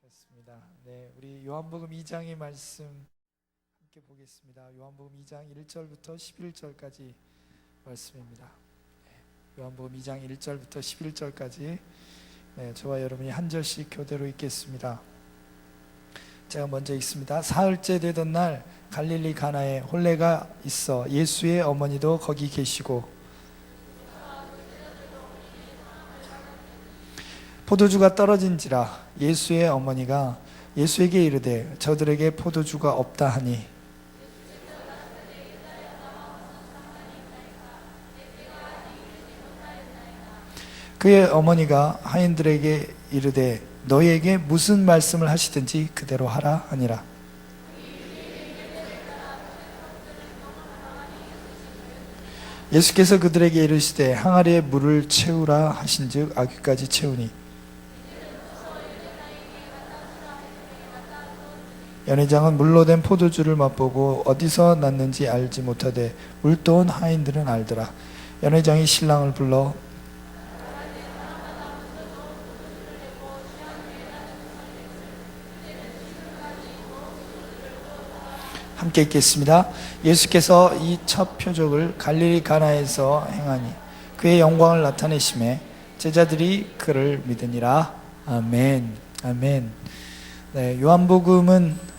그렇습니다. 네, 우리 요한복음 2장의 말씀 함께 보겠습니다. 요한복음 2장 1절부터 11절까지 말씀입니다. 요한복음 2장 1절부터 11절까지 저와 여러분이 한 절씩 교대로 읽겠습니다. 제가 먼저 읽습니다. 사흘째 되던 날 갈릴리 가나에 혼례가 있어 예수의 어머니도 거기 계시고 포도주가 떨어진지라 예수의 어머니가 예수에게 이르되 저들에게 포도주가 없다 하니 그의 어머니가 하인들에게 이르되 너희에게 무슨 말씀을 하시든지 그대로 하라 하니라. 예수께서 그들에게 이르시되 항아리에 물을 채우라 하신즉 아귀까지 채우니 연회장은 물로 된 포도주를 맛보고 어디서 났는지 알지 못하되 물떠온 하인들은 알더라. 연회장이 신랑을 불러 함께 읽겠습니다. 예수께서 이 첫 표적을 갈릴리 가나에서 행하니 그의 영광을 나타내심에 제자들이 그를 믿으니라. 아멘. 아멘. 네, 요한복음은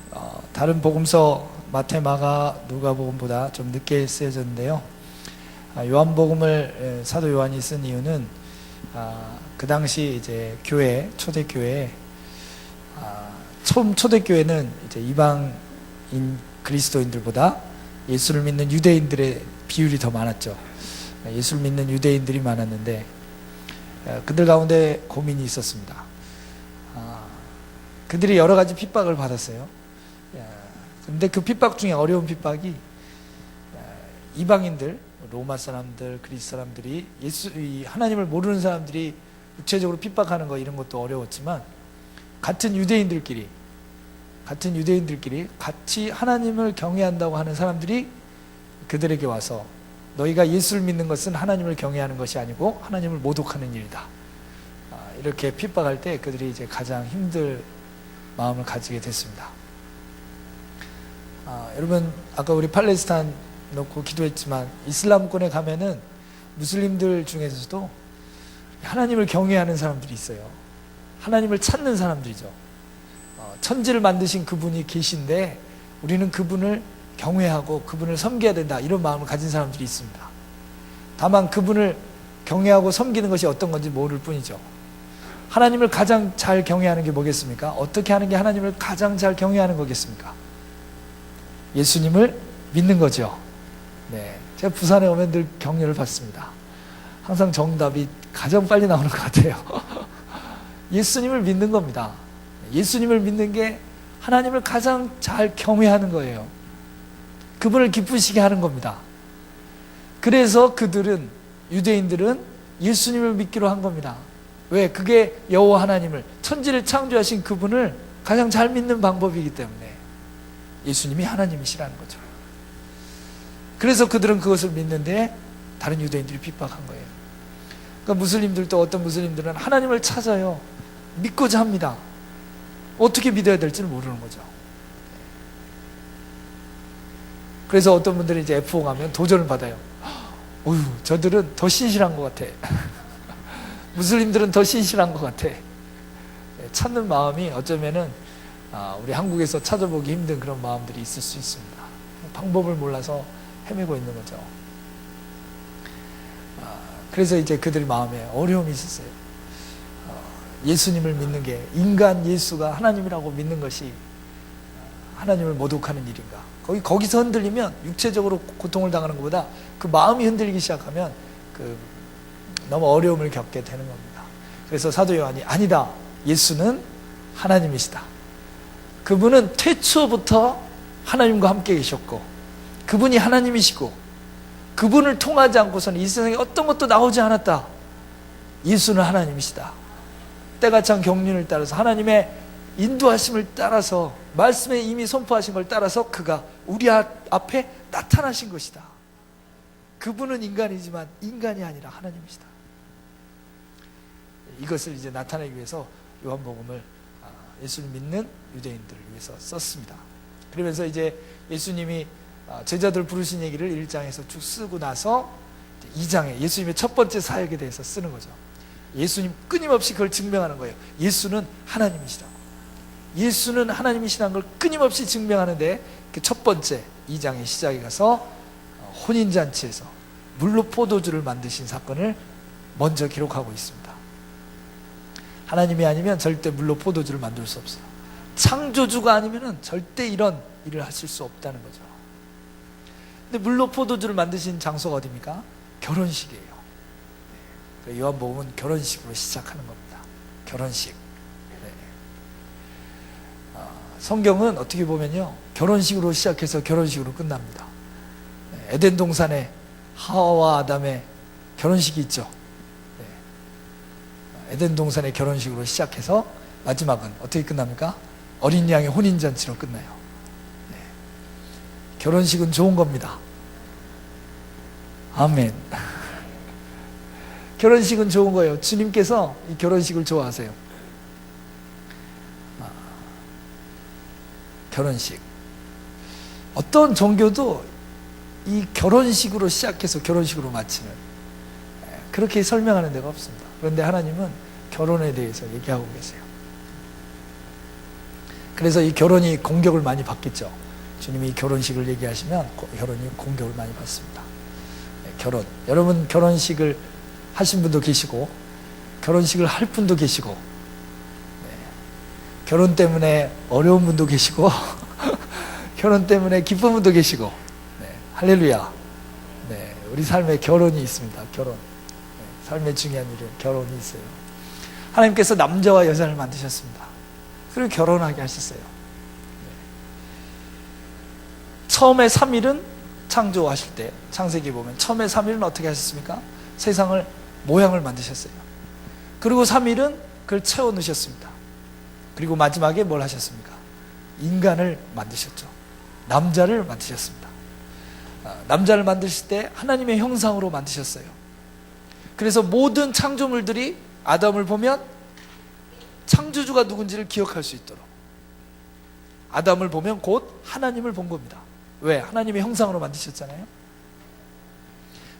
다른 복음서 마태, 마가, 누가복음보다 좀 늦게 쓰여졌는데요. 요한복음을 사도 요한이 쓴 이유는 그 당시 이제 교회, 초대교회, 초대교회는 이제 이방인 그리스도인들보다 예수를 믿는 유대인들의 비율이 더 많았죠. 예수를 믿는 유대인들이 많았는데 그들 가운데 고민이 있었습니다. 그들이 여러 가지 핍박을 받았어요. 그런데 그 핍박 중에 어려운 핍박이 이방인들, 로마 사람들, 그리스 사람들이 하나님을 모르는 사람들이 육체적으로 핍박하는 거 이런 것도 어려웠지만 같은 유대인들끼리 같이 하나님을 경외한다고 하는 사람들이 그들에게 와서 너희가 예수를 믿는 것은 하나님을 경외하는 것이 아니고 하나님을 모독하는 일이다. 이렇게 핍박할 때 그들이 이제 가장 힘들 마음을 가지게 됐습니다. 여러분 아까 우리 팔레스타인 놓고 기도했지만 이슬람권에 가면은 무슬림들 중에서도 하나님을 경외하는 사람들이 있어요. 하나님을 찾는 사람들이죠. 천지를 만드신 그분이 계신데 우리는 그분을 경외하고 그분을 섬겨야 된다 이런 마음을 가진 사람들이 있습니다. 다만 그분을 경외하고 섬기는 것이 어떤 건지 모를 뿐이죠. 하나님을 가장 잘 경외하는 게 뭐겠습니까? 어떻게 하는 게 하나님을 가장 잘 경외하는 거겠습니까? 예수님을 믿는 거죠. 네, 제가 부산에 오면 늘 격려를 받습니다. 항상 정답이 가장 빨리 나오는 것 같아요. 예수님을 믿는 겁니다. 예수님을 믿는 게 하나님을 가장 잘 경외하는 거예요. 그분을 기쁘시게 하는 겁니다. 그래서 유대인들은 예수님을 믿기로 한 겁니다. 왜? 그게 여호와 하나님을, 천지를 창조하신 그분을 가장 잘 믿는 방법이기 때문에 예수님이 하나님이시라는 거죠. 그래서 그들은 그것을 믿는데 다른 유대인들이 핍박한 거예요. 그러니까 무슬림들도 어떤 무슬림들은 하나님을 찾아요. 믿고자 합니다. 어떻게 믿어야 될지는 모르는 거죠. 그래서 어떤 분들은 이제 F4 가면 도전을 받아요. 어휴, 저들은 더 신실한 것 같아. 무슬림들은 더 신실한 것 같아. 찾는 마음이 어쩌면은 우리 한국에서 찾아보기 힘든 그런 마음들이 있을 수 있습니다. 방법을 몰라서 헤매고 있는 거죠. 그래서 이제 그들 마음에 어려움이 있었어요. 예수님을 믿는 게 인간 예수가 하나님이라고 믿는 것이 하나님을 모독하는 일인가? 거기서 흔들리면 육체적으로 고통을 당하는 것보다 그 마음이 흔들리기 시작하면 너무 어려움을 겪게 되는 겁니다. 그래서 사도 요한이 아니다. 예수는 하나님이시다. 그분은 태초부터 하나님과 함께 계셨고 그분이 하나님이시고 그분을 통하지 않고서는 이 세상에 어떤 것도 나오지 않았다. 예수는 하나님이시다. 때가 찬 경륜을 따라서 하나님의 인도하심을 따라서 말씀에 이미 선포하신 걸 따라서 그가 우리 앞에 나타나신 것이다. 그분은 인간이지만 인간이 아니라 하나님이시다. 이것을 이제 나타내기 위해서 요한복음을 예수님 믿는 유대인들을 위해서 썼습니다. 그러면서 이제 예수님이 제자들 부르신 얘기를 1장에서 쭉 쓰고 나서 2장에 예수님의 첫 번째 사역에 대해서 쓰는 거죠. 예수님 끊임없이 그걸 증명하는 거예요. 예수는 하나님이시라고. 예수는 하나님이시라는 걸 끊임없이 증명하는데 그 첫 번째 2장의 시작에 가서 혼인잔치에서 물로 포도주를 만드신 사건을 먼저 기록하고 있습니다. 하나님이 아니면 절대 물로 포도주를 만들 수 없어요. 창조주가 아니면 절대 이런 일을 하실 수 없다는 거죠. 근데 물로 포도주를 만드신 장소가 어디입니까? 결혼식이에요. 요한복음은 결혼식으로 시작하는 겁니다. 결혼식. 네. 성경은 어떻게 보면요, 결혼식으로 시작해서 결혼식으로 끝납니다. 네. 에덴 동산에 하와와 아담의 결혼식이 있죠. 네. 에덴 동산의 결혼식으로 시작해서 마지막은 어떻게 끝납니까? 어린 양의 혼인잔치로 끝나요. 네. 결혼식은 좋은 겁니다. 아멘. 결혼식은 좋은 거예요. 주님께서 이 결혼식을 좋아하세요. 결혼식. 어떤 종교도 이 결혼식으로 시작해서 결혼식으로 마치는, 그렇게 설명하는 데가 없습니다. 그런데 하나님은 결혼에 대해서 얘기하고 계세요. 그래서 이 결혼이 공격을 많이 받겠죠. 주님이 결혼식을 얘기하시면 결혼이 공격을 많이 받습니다. 결혼. 여러분 결혼식을 하신 분도 계시고 결혼식을 할 분도 계시고, 네. 결혼 때문에 어려운 분도 계시고 결혼 때문에 기쁜 분도 계시고, 네. 할렐루야. 네. 우리 삶에 결혼이 있습니다. 결혼. 네. 삶의 중요한 일은 결혼이 있어요. 하나님께서 남자와 여자를 만드셨습니다. 그리고 결혼하게 하셨어요. 네. 처음에 3일은 창조하실 때 창세기 보면 처음에 3일은 어떻게 하셨습니까? 세상을 모양을 만드셨어요. 그리고 3일은 그걸 채워 넣으셨습니다. 그리고 마지막에 뭘 하셨습니까? 인간을 만드셨죠. 남자를 만드셨습니다. 남자를 만드실 때 하나님의 형상으로 만드셨어요. 그래서 모든 창조물들이 아담을 보면 창조주가 누군지를 기억할 수 있도록, 아담을 보면 곧 하나님을 본 겁니다. 왜? 하나님의 형상으로 만드셨잖아요.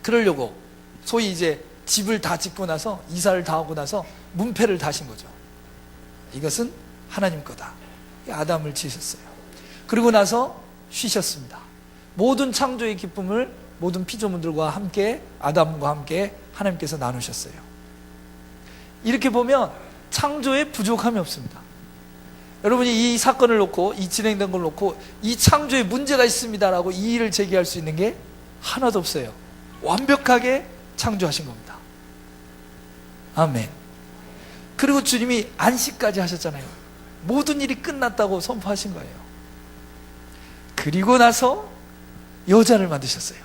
그러려고 소위 이제 집을 다 짓고 나서, 이사를 다 하고 나서 문패를 다신 거죠. 이것은 하나님 거다. 아담을 지으셨어요. 그리고 나서 쉬셨습니다. 모든 창조의 기쁨을 모든 피조물들과 함께, 아담과 함께 하나님께서 나누셨어요. 이렇게 보면 창조에 부족함이 없습니다. 여러분이 이 사건을 놓고, 이 진행된 걸 놓고 이 창조에 문제가 있습니다라고 이의를 제기할 수 있는 게 하나도 없어요. 완벽하게 창조하신 겁니다. 아멘. 그리고 주님이 안식까지 하셨잖아요. 모든 일이 끝났다고 선포하신 거예요. 그리고 나서 여자를 만드셨어요.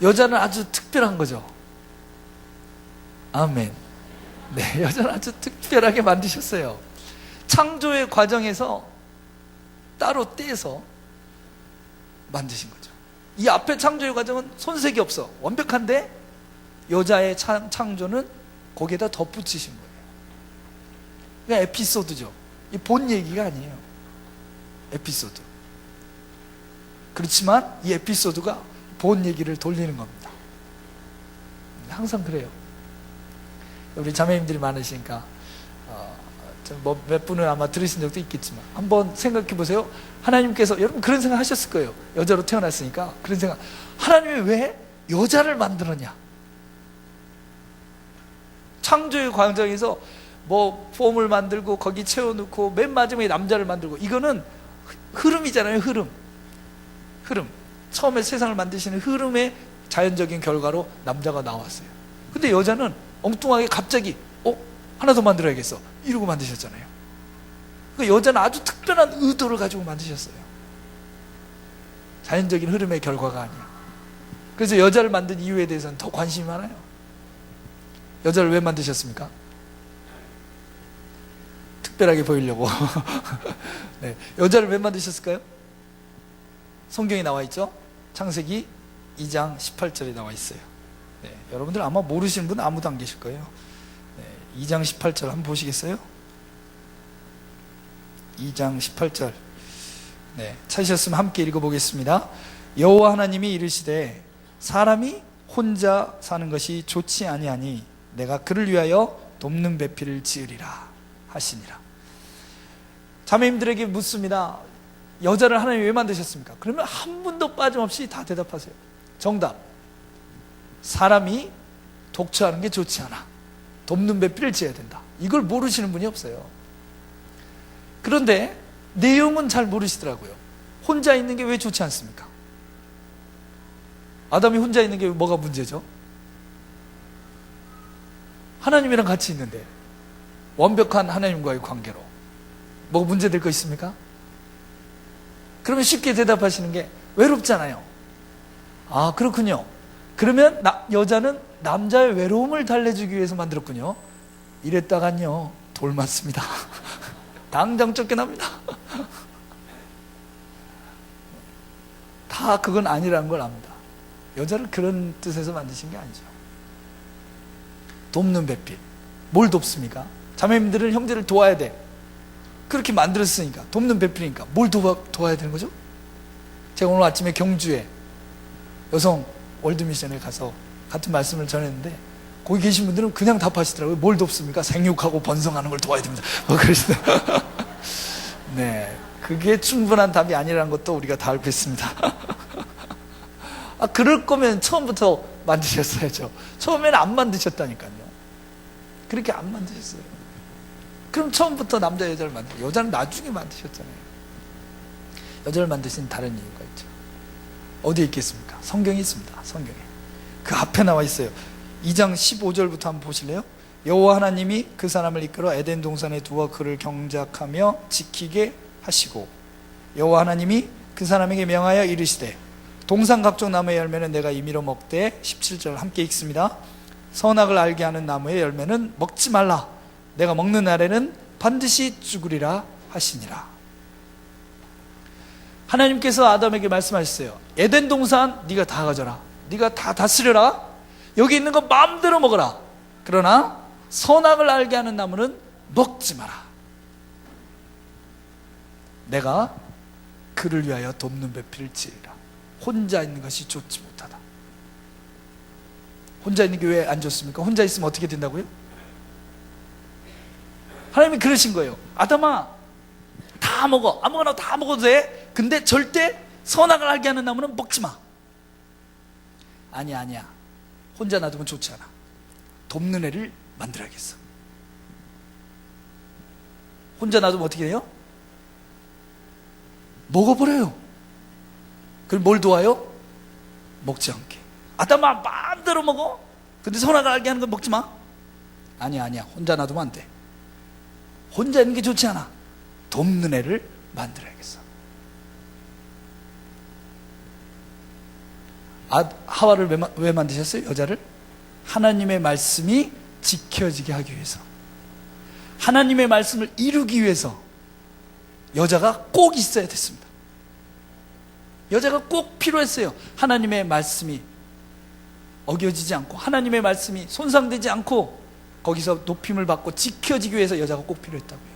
여자는 아주 특별한 거죠. 아멘. 네, 여자는 아주 특별하게 만드셨어요. 창조의 과정에서 따로 떼서 만드신 거죠. 이 앞에 창조의 과정은 손색이 없어. 완벽한데 여자의 창조는 거기에다 덧붙이신 거예요. 그러니까 에피소드죠. 이 본 얘기가 아니에요. 에피소드. 그렇지만 이 에피소드가 본 얘기를 돌리는 겁니다. 항상 그래요. 우리 자매님들이 많으시니까 몇 분은 아마 들으신 적도 있겠지만 한번 생각해 보세요. 하나님께서, 여러분 그런 생각 하셨을 거예요. 여자로 태어났으니까 그런 생각. 하나님이 왜 여자를 만들었냐? 창조의 과정에서 뭐 폼을 만들고 거기 채워넣고 맨 마지막에 남자를 만들고, 이거는 흐름이잖아요. 흐름. 처음에 세상을 만드시는 흐름의 자연적인 결과로 남자가 나왔어요. 근데 여자는 엉뚱하게 갑자기 하나 더 만들어야겠어 이러고 만드셨잖아요. 그러니까 여자는 아주 특별한 의도를 가지고 만드셨어요. 자연적인 흐름의 결과가 아니야. 그래서 여자를 만든 이유에 대해서는 더 관심이 많아요. 여자를 왜 만드셨습니까? 특별하게 보이려고. 네. 여자를 왜 만드셨을까요? 성경에 나와 있죠. 창세기 2장 18절에 나와 있어요. 네. 여러분들 아마 모르시는 분 아무도 안 계실 거예요. 네. 2장 18절 한번 보시겠어요? 2장 18절. 네, 찾으셨으면 함께 읽어보겠습니다. 여호와 하나님이 이르시되 사람이 혼자 사는 것이 좋지 아니하니 내가 그를 위하여 돕는 배필을 지으리라 하시니라. 자매님들에게 묻습니다. 여자를 하나님이 왜 만드셨습니까? 그러면 한 분도 빠짐없이 다 대답하세요. 정답. 사람이 독처하는 게 좋지 않아. 돕는 배필을 지어야 된다. 이걸 모르시는 분이 없어요. 그런데 내용은 잘 모르시더라고요. 혼자 있는 게 왜 좋지 않습니까? 아담이 혼자 있는 게 뭐가 문제죠? 하나님이랑 같이 있는데, 완벽한 하나님과의 관계로 뭐가 문제될 거 있습니까? 그러면 쉽게 대답하시는 게 외롭잖아요. 아, 그렇군요. 그러면 여자는 남자의 외로움을 달래주기 위해서 만들었군요. 이랬다간요, 돌 맞습니다. 당장 쫓겨납니다. 다 그건 아니라는 걸 압니다. 여자를 그런 뜻에서 만드신 게 아니죠. 돕는 배필. 뭘 돕습니까? 자매님들은 형제를 도와야 돼. 그렇게 만들었으니까, 돕는 배필이니까 뭘 도와야 되는 거죠? 제가 오늘 아침에 경주에 여성 월드미션에 가서 같은 말씀을 전했는데, 거기 계신 분들은 그냥 답하시더라고요. 뭘 돕습니까? 생육하고 번성하는 걸 도와야 됩니다. 뭐 그러시더라고요. 네, 그게 충분한 답이 아니라는 것도 우리가 다 알고 있습니다. 아, 그럴 거면 처음부터 만드셨어야죠. 처음에는 안 만드셨다니까요. 그렇게 안 만드셨어요. 그럼 처음부터 남자 여자를 여자는 나중에 만드셨잖아요. 여자를 만드신 다른 이유가 있죠. 어디에 있겠습니까? 성경에 있습니다. 성경에. 그 앞에 나와 있어요. 2장 15절부터 한번 보실래요? 여호와 하나님이 그 사람을 이끌어 에덴 동산에 두어 그를 경작하며 지키게 하시고, 여호와 하나님이 그 사람에게 명하여 이르시되 동산 각종 나무의 열매는 내가 임의로 먹되, 17절 함께 읽습니다. 선악을 알게 하는 나무의 열매는 먹지 말라. 내가 먹는 날에는 반드시 죽으리라 하시니라. 하나님께서 아담에게 말씀하셨어요. 에덴 동산 네가 다 가져라. 네가 다 다스려라. 여기 있는 거 마음대로 먹어라. 그러나 선악을 알게 하는 나무는 먹지 마라. 내가 그를 위하여 돕는 배필을 지으라. 혼자 있는 것이 좋지 못하다. 혼자 있는 게 왜 안 좋습니까? 혼자 있으면 어떻게 된다고요? 하나님이 그러신 거예요. 아담아, 다 먹어. 아무거나 다 먹어도 돼. 근데 절대 선악을 알게 하는 나무는 먹지 마. 아니야. 혼자 놔두면 좋지 않아. 돕는 애를 만들어야겠어. 혼자 놔두면 어떻게 돼요? 먹어버려요. 그럼 뭘 도와요? 먹지 않게. 아담아, 마음대로 먹어. 근데 선악을 알게 하는 건 먹지 마. 아니야. 혼자 놔두면 안 돼. 혼자 있는 게 좋지 않아. 돕는 애를 만들어야겠어. 하와를 왜 만드셨어요? 여자를? 하나님의 말씀이 지켜지게 하기 위해서, 하나님의 말씀을 이루기 위해서 여자가 꼭 있어야 됐습니다. 여자가 꼭 필요했어요. 하나님의 말씀이 어겨지지 않고, 하나님의 말씀이 손상되지 않고, 거기서 높임을 받고 지켜지기 위해서 여자가 꼭 필요했다고요.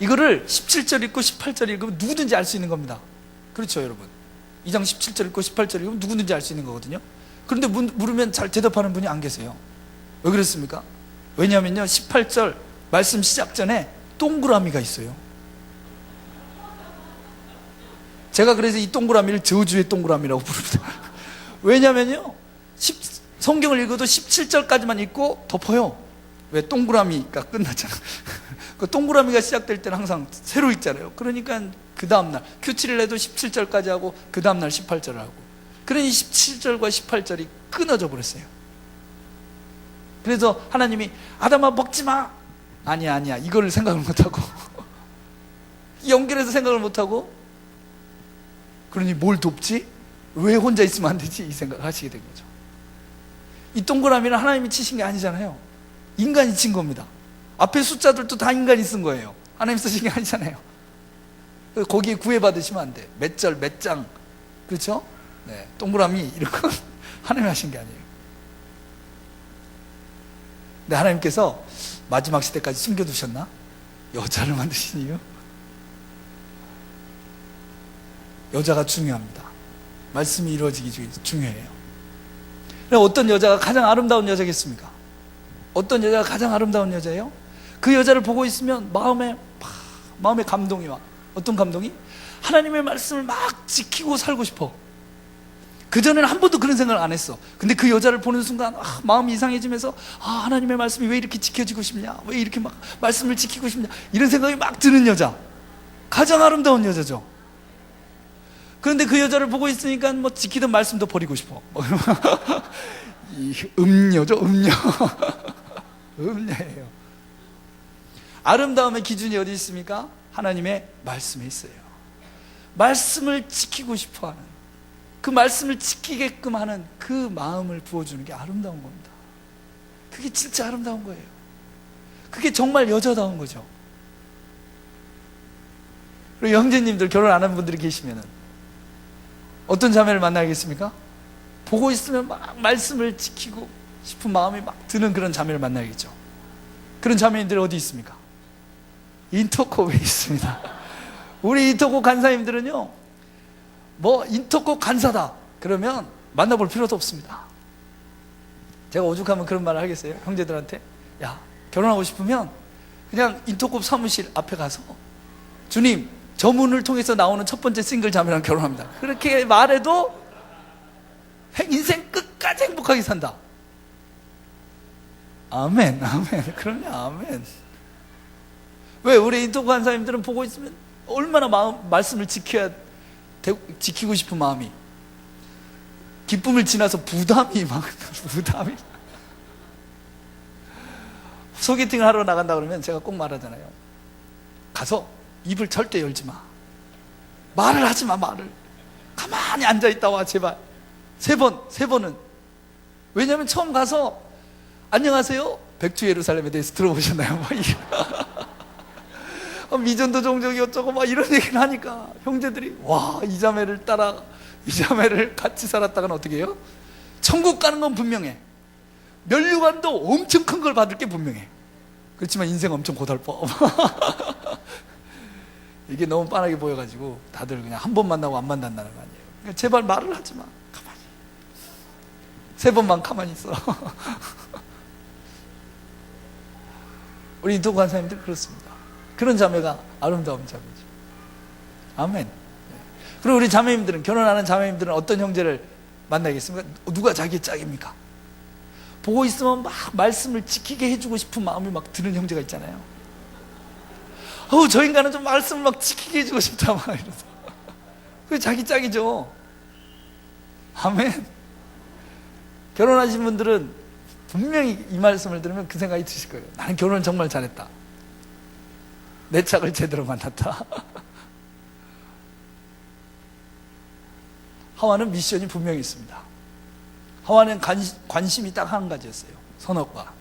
이거를 17절 읽고 18절 읽으면 누구든지 알 수 있는 겁니다. 그렇죠, 여러분? 2장 17절 읽고 18절 읽으면 누구든지 알 수 있는 거거든요. 그런데 물으면 잘 대답하는 분이 안 계세요. 왜 그랬습니까? 왜냐하면요, 18절 말씀 시작 전에 동그라미가 있어요. 제가 그래서 이 동그라미를 저주의 동그라미라고 부릅니다. 왜냐면요, 성경을 읽어도 17절까지만 읽고 덮어요. 왜? 동그라미가 끝났잖아. 그 동그라미가 시작될 때는 항상 새로 읽잖아요. 그러니까 그 다음날 큐티를 해도 17절까지 하고 그 다음날 18절을 하고, 그러니 17절과 18절이 끊어져 버렸어요. 그래서 하나님이 아담아 먹지 마. 아니야 이거를 생각을 못하고 연결해서 생각을 못하고, 그러니 뭘 돕지? 왜 혼자 있으면 안 되지? 이 생각을 하시게 된 거죠. 이 동그라미는 하나님이 치신 게 아니잖아요. 인간이 친 겁니다. 앞에 숫자들도 다 인간이 쓴 거예요. 하나님 쓰신 게 아니잖아요. 거기에 구애받으시면 안 돼. 몇 절, 몇 장. 그렇죠? 네, 동그라미 이런 건 하나님이 하신 게 아니에요. 근데 하나님께서 마지막 시대까지 숨겨두셨나? 여자를 만드신 이유? 여자가 중요합니다. 말씀이 이루어지기 중요해요. 어떤 여자가 가장 아름다운 여자겠습니까? 어떤 여자가 가장 아름다운 여자예요? 그 여자를 보고 있으면 마음에 감동이 와. 어떤 감동이? 하나님의 말씀을 막 지키고 살고 싶어. 그전에는 한 번도 그런 생각을 안 했어. 근데 그 여자를 보는 순간 마음이 이상해지면서 하나님의 말씀이 왜 이렇게 지켜지고 싶냐, 왜 이렇게 막 말씀을 지키고 싶냐, 이런 생각이 막 드는 여자, 가장 아름다운 여자죠. 그런데 그 여자를 보고 있으니까 뭐 지키던 말씀도 버리고 싶어. 이 음녀죠, 음녀. 음녀예요. 아름다움의 기준이 어디 있습니까? 하나님의 말씀에 있어요. 말씀을 지키고 싶어하는, 그 말씀을 지키게끔 하는 그 마음을 부어주는 게 아름다운 겁니다. 그게 진짜 아름다운 거예요. 그게 정말 여자다운 거죠. 그리고 형제님들, 결혼 안 한 분들이 계시면은 어떤 자매를 만나야겠습니까? 보고 있으면 막 말씀을 지키고 싶은 마음이 막 드는 그런 자매를 만나야겠죠. 그런 자매님들이 어디 있습니까? 인터콥에 있습니다. 우리 인터콥 간사님들은요, 뭐 인터콥 간사다 그러면 만나볼 필요도 없습니다. 제가 오죽하면 그런 말을 하겠어요? 형제들한테, 야, 결혼하고 싶으면 그냥 인터콥 사무실 앞에 가서 주님, 저 문을 통해서 나오는 첫 번째 싱글 자매랑 결혼합니다. 그렇게 말해도 인생 끝까지 행복하게 산다. 아멘, 아멘. 그러면 아멘. 왜? 우리 인터콥 간사님들은 보고 있으면 얼마나 말씀을 지키고 싶은 마음이, 기쁨을 지나서 부담이 소개팅을 하러 나간다 그러면 제가 꼭 말하잖아요. 가서 입을 절대 열지 마. 말을 하지 마, 말을. 가만히 앉아있다 와, 제발. 세 번은. 왜냐면 처음 가서 안녕하세요, 백투 예루살렘에 대해서 들어보셨나요? 미전도 종족이 어쩌고 막 이런 얘기를 하니까 형제들이, 와, 이 자매를 같이 살았다가는 어떻게 해요? 천국 가는 건 분명해. 면류관도 엄청 큰 걸 받을 게 분명해. 그렇지만 인생 엄청 고달퍼. 이게 너무 빤하게 보여가지고 다들 그냥 한 번 만나고 안 만난다는 거 아니에요. 그러니까 제발 말을 하지 마. 가만히. 3번만 가만히 있어. 우리 인터뷰 간사님들 그렇습니다. 그런 자매가 아름다운 자매죠. 아멘. 그리고 우리 자매님들은, 결혼하는 자매님들은 어떤 형제를 만나겠습니까? 누가 자기의 짝입니까? 보고 있으면 막 말씀을 지키게 해주고 싶은 마음이 막 드는 형제가 있잖아요. 저 인간은 좀 말씀을 막 지키게 해주고 싶다, 막 이러면서. 그게 자기 짝이죠. 아멘. 결혼하신 분들은 분명히 이 말씀을 들으면 그 생각이 드실 거예요. 나는 결혼을 정말 잘했다. 내 짝을 제대로 만났다. 하와는 미션이 분명히 있습니다. 하와는 관심이 딱 한 가지였어요. 선악과.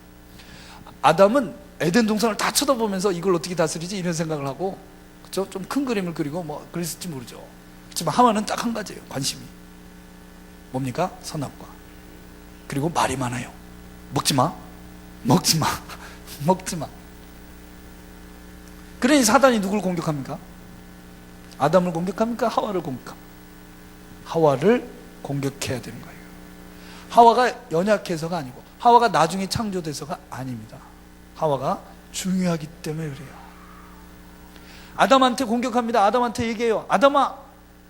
아담은 에덴 동산을 다 쳐다보면서 이걸 어떻게 다스리지, 이런 생각을 하고, 그렇죠? 좀 큰 그림을 그리고 뭐 그랬을지 모르죠. 그렇지만 하와는 딱 한 가지예요. 관심이. 뭡니까? 선악과. 그리고 말이 많아요. 먹지 마, 먹지 마, 먹지 마. 그러니 사단이 누굴 공격합니까? 아담을 공격합니까? 하와를 공격합니까? 하와를 공격해야 되는 거예요. 하와가 연약해서가 아니고, 하와가 나중에 창조돼서가 아닙니다. 하와가 중요하기 때문에 그래요. 아담한테 공격합니다. 아담한테 얘기해요. 아담아,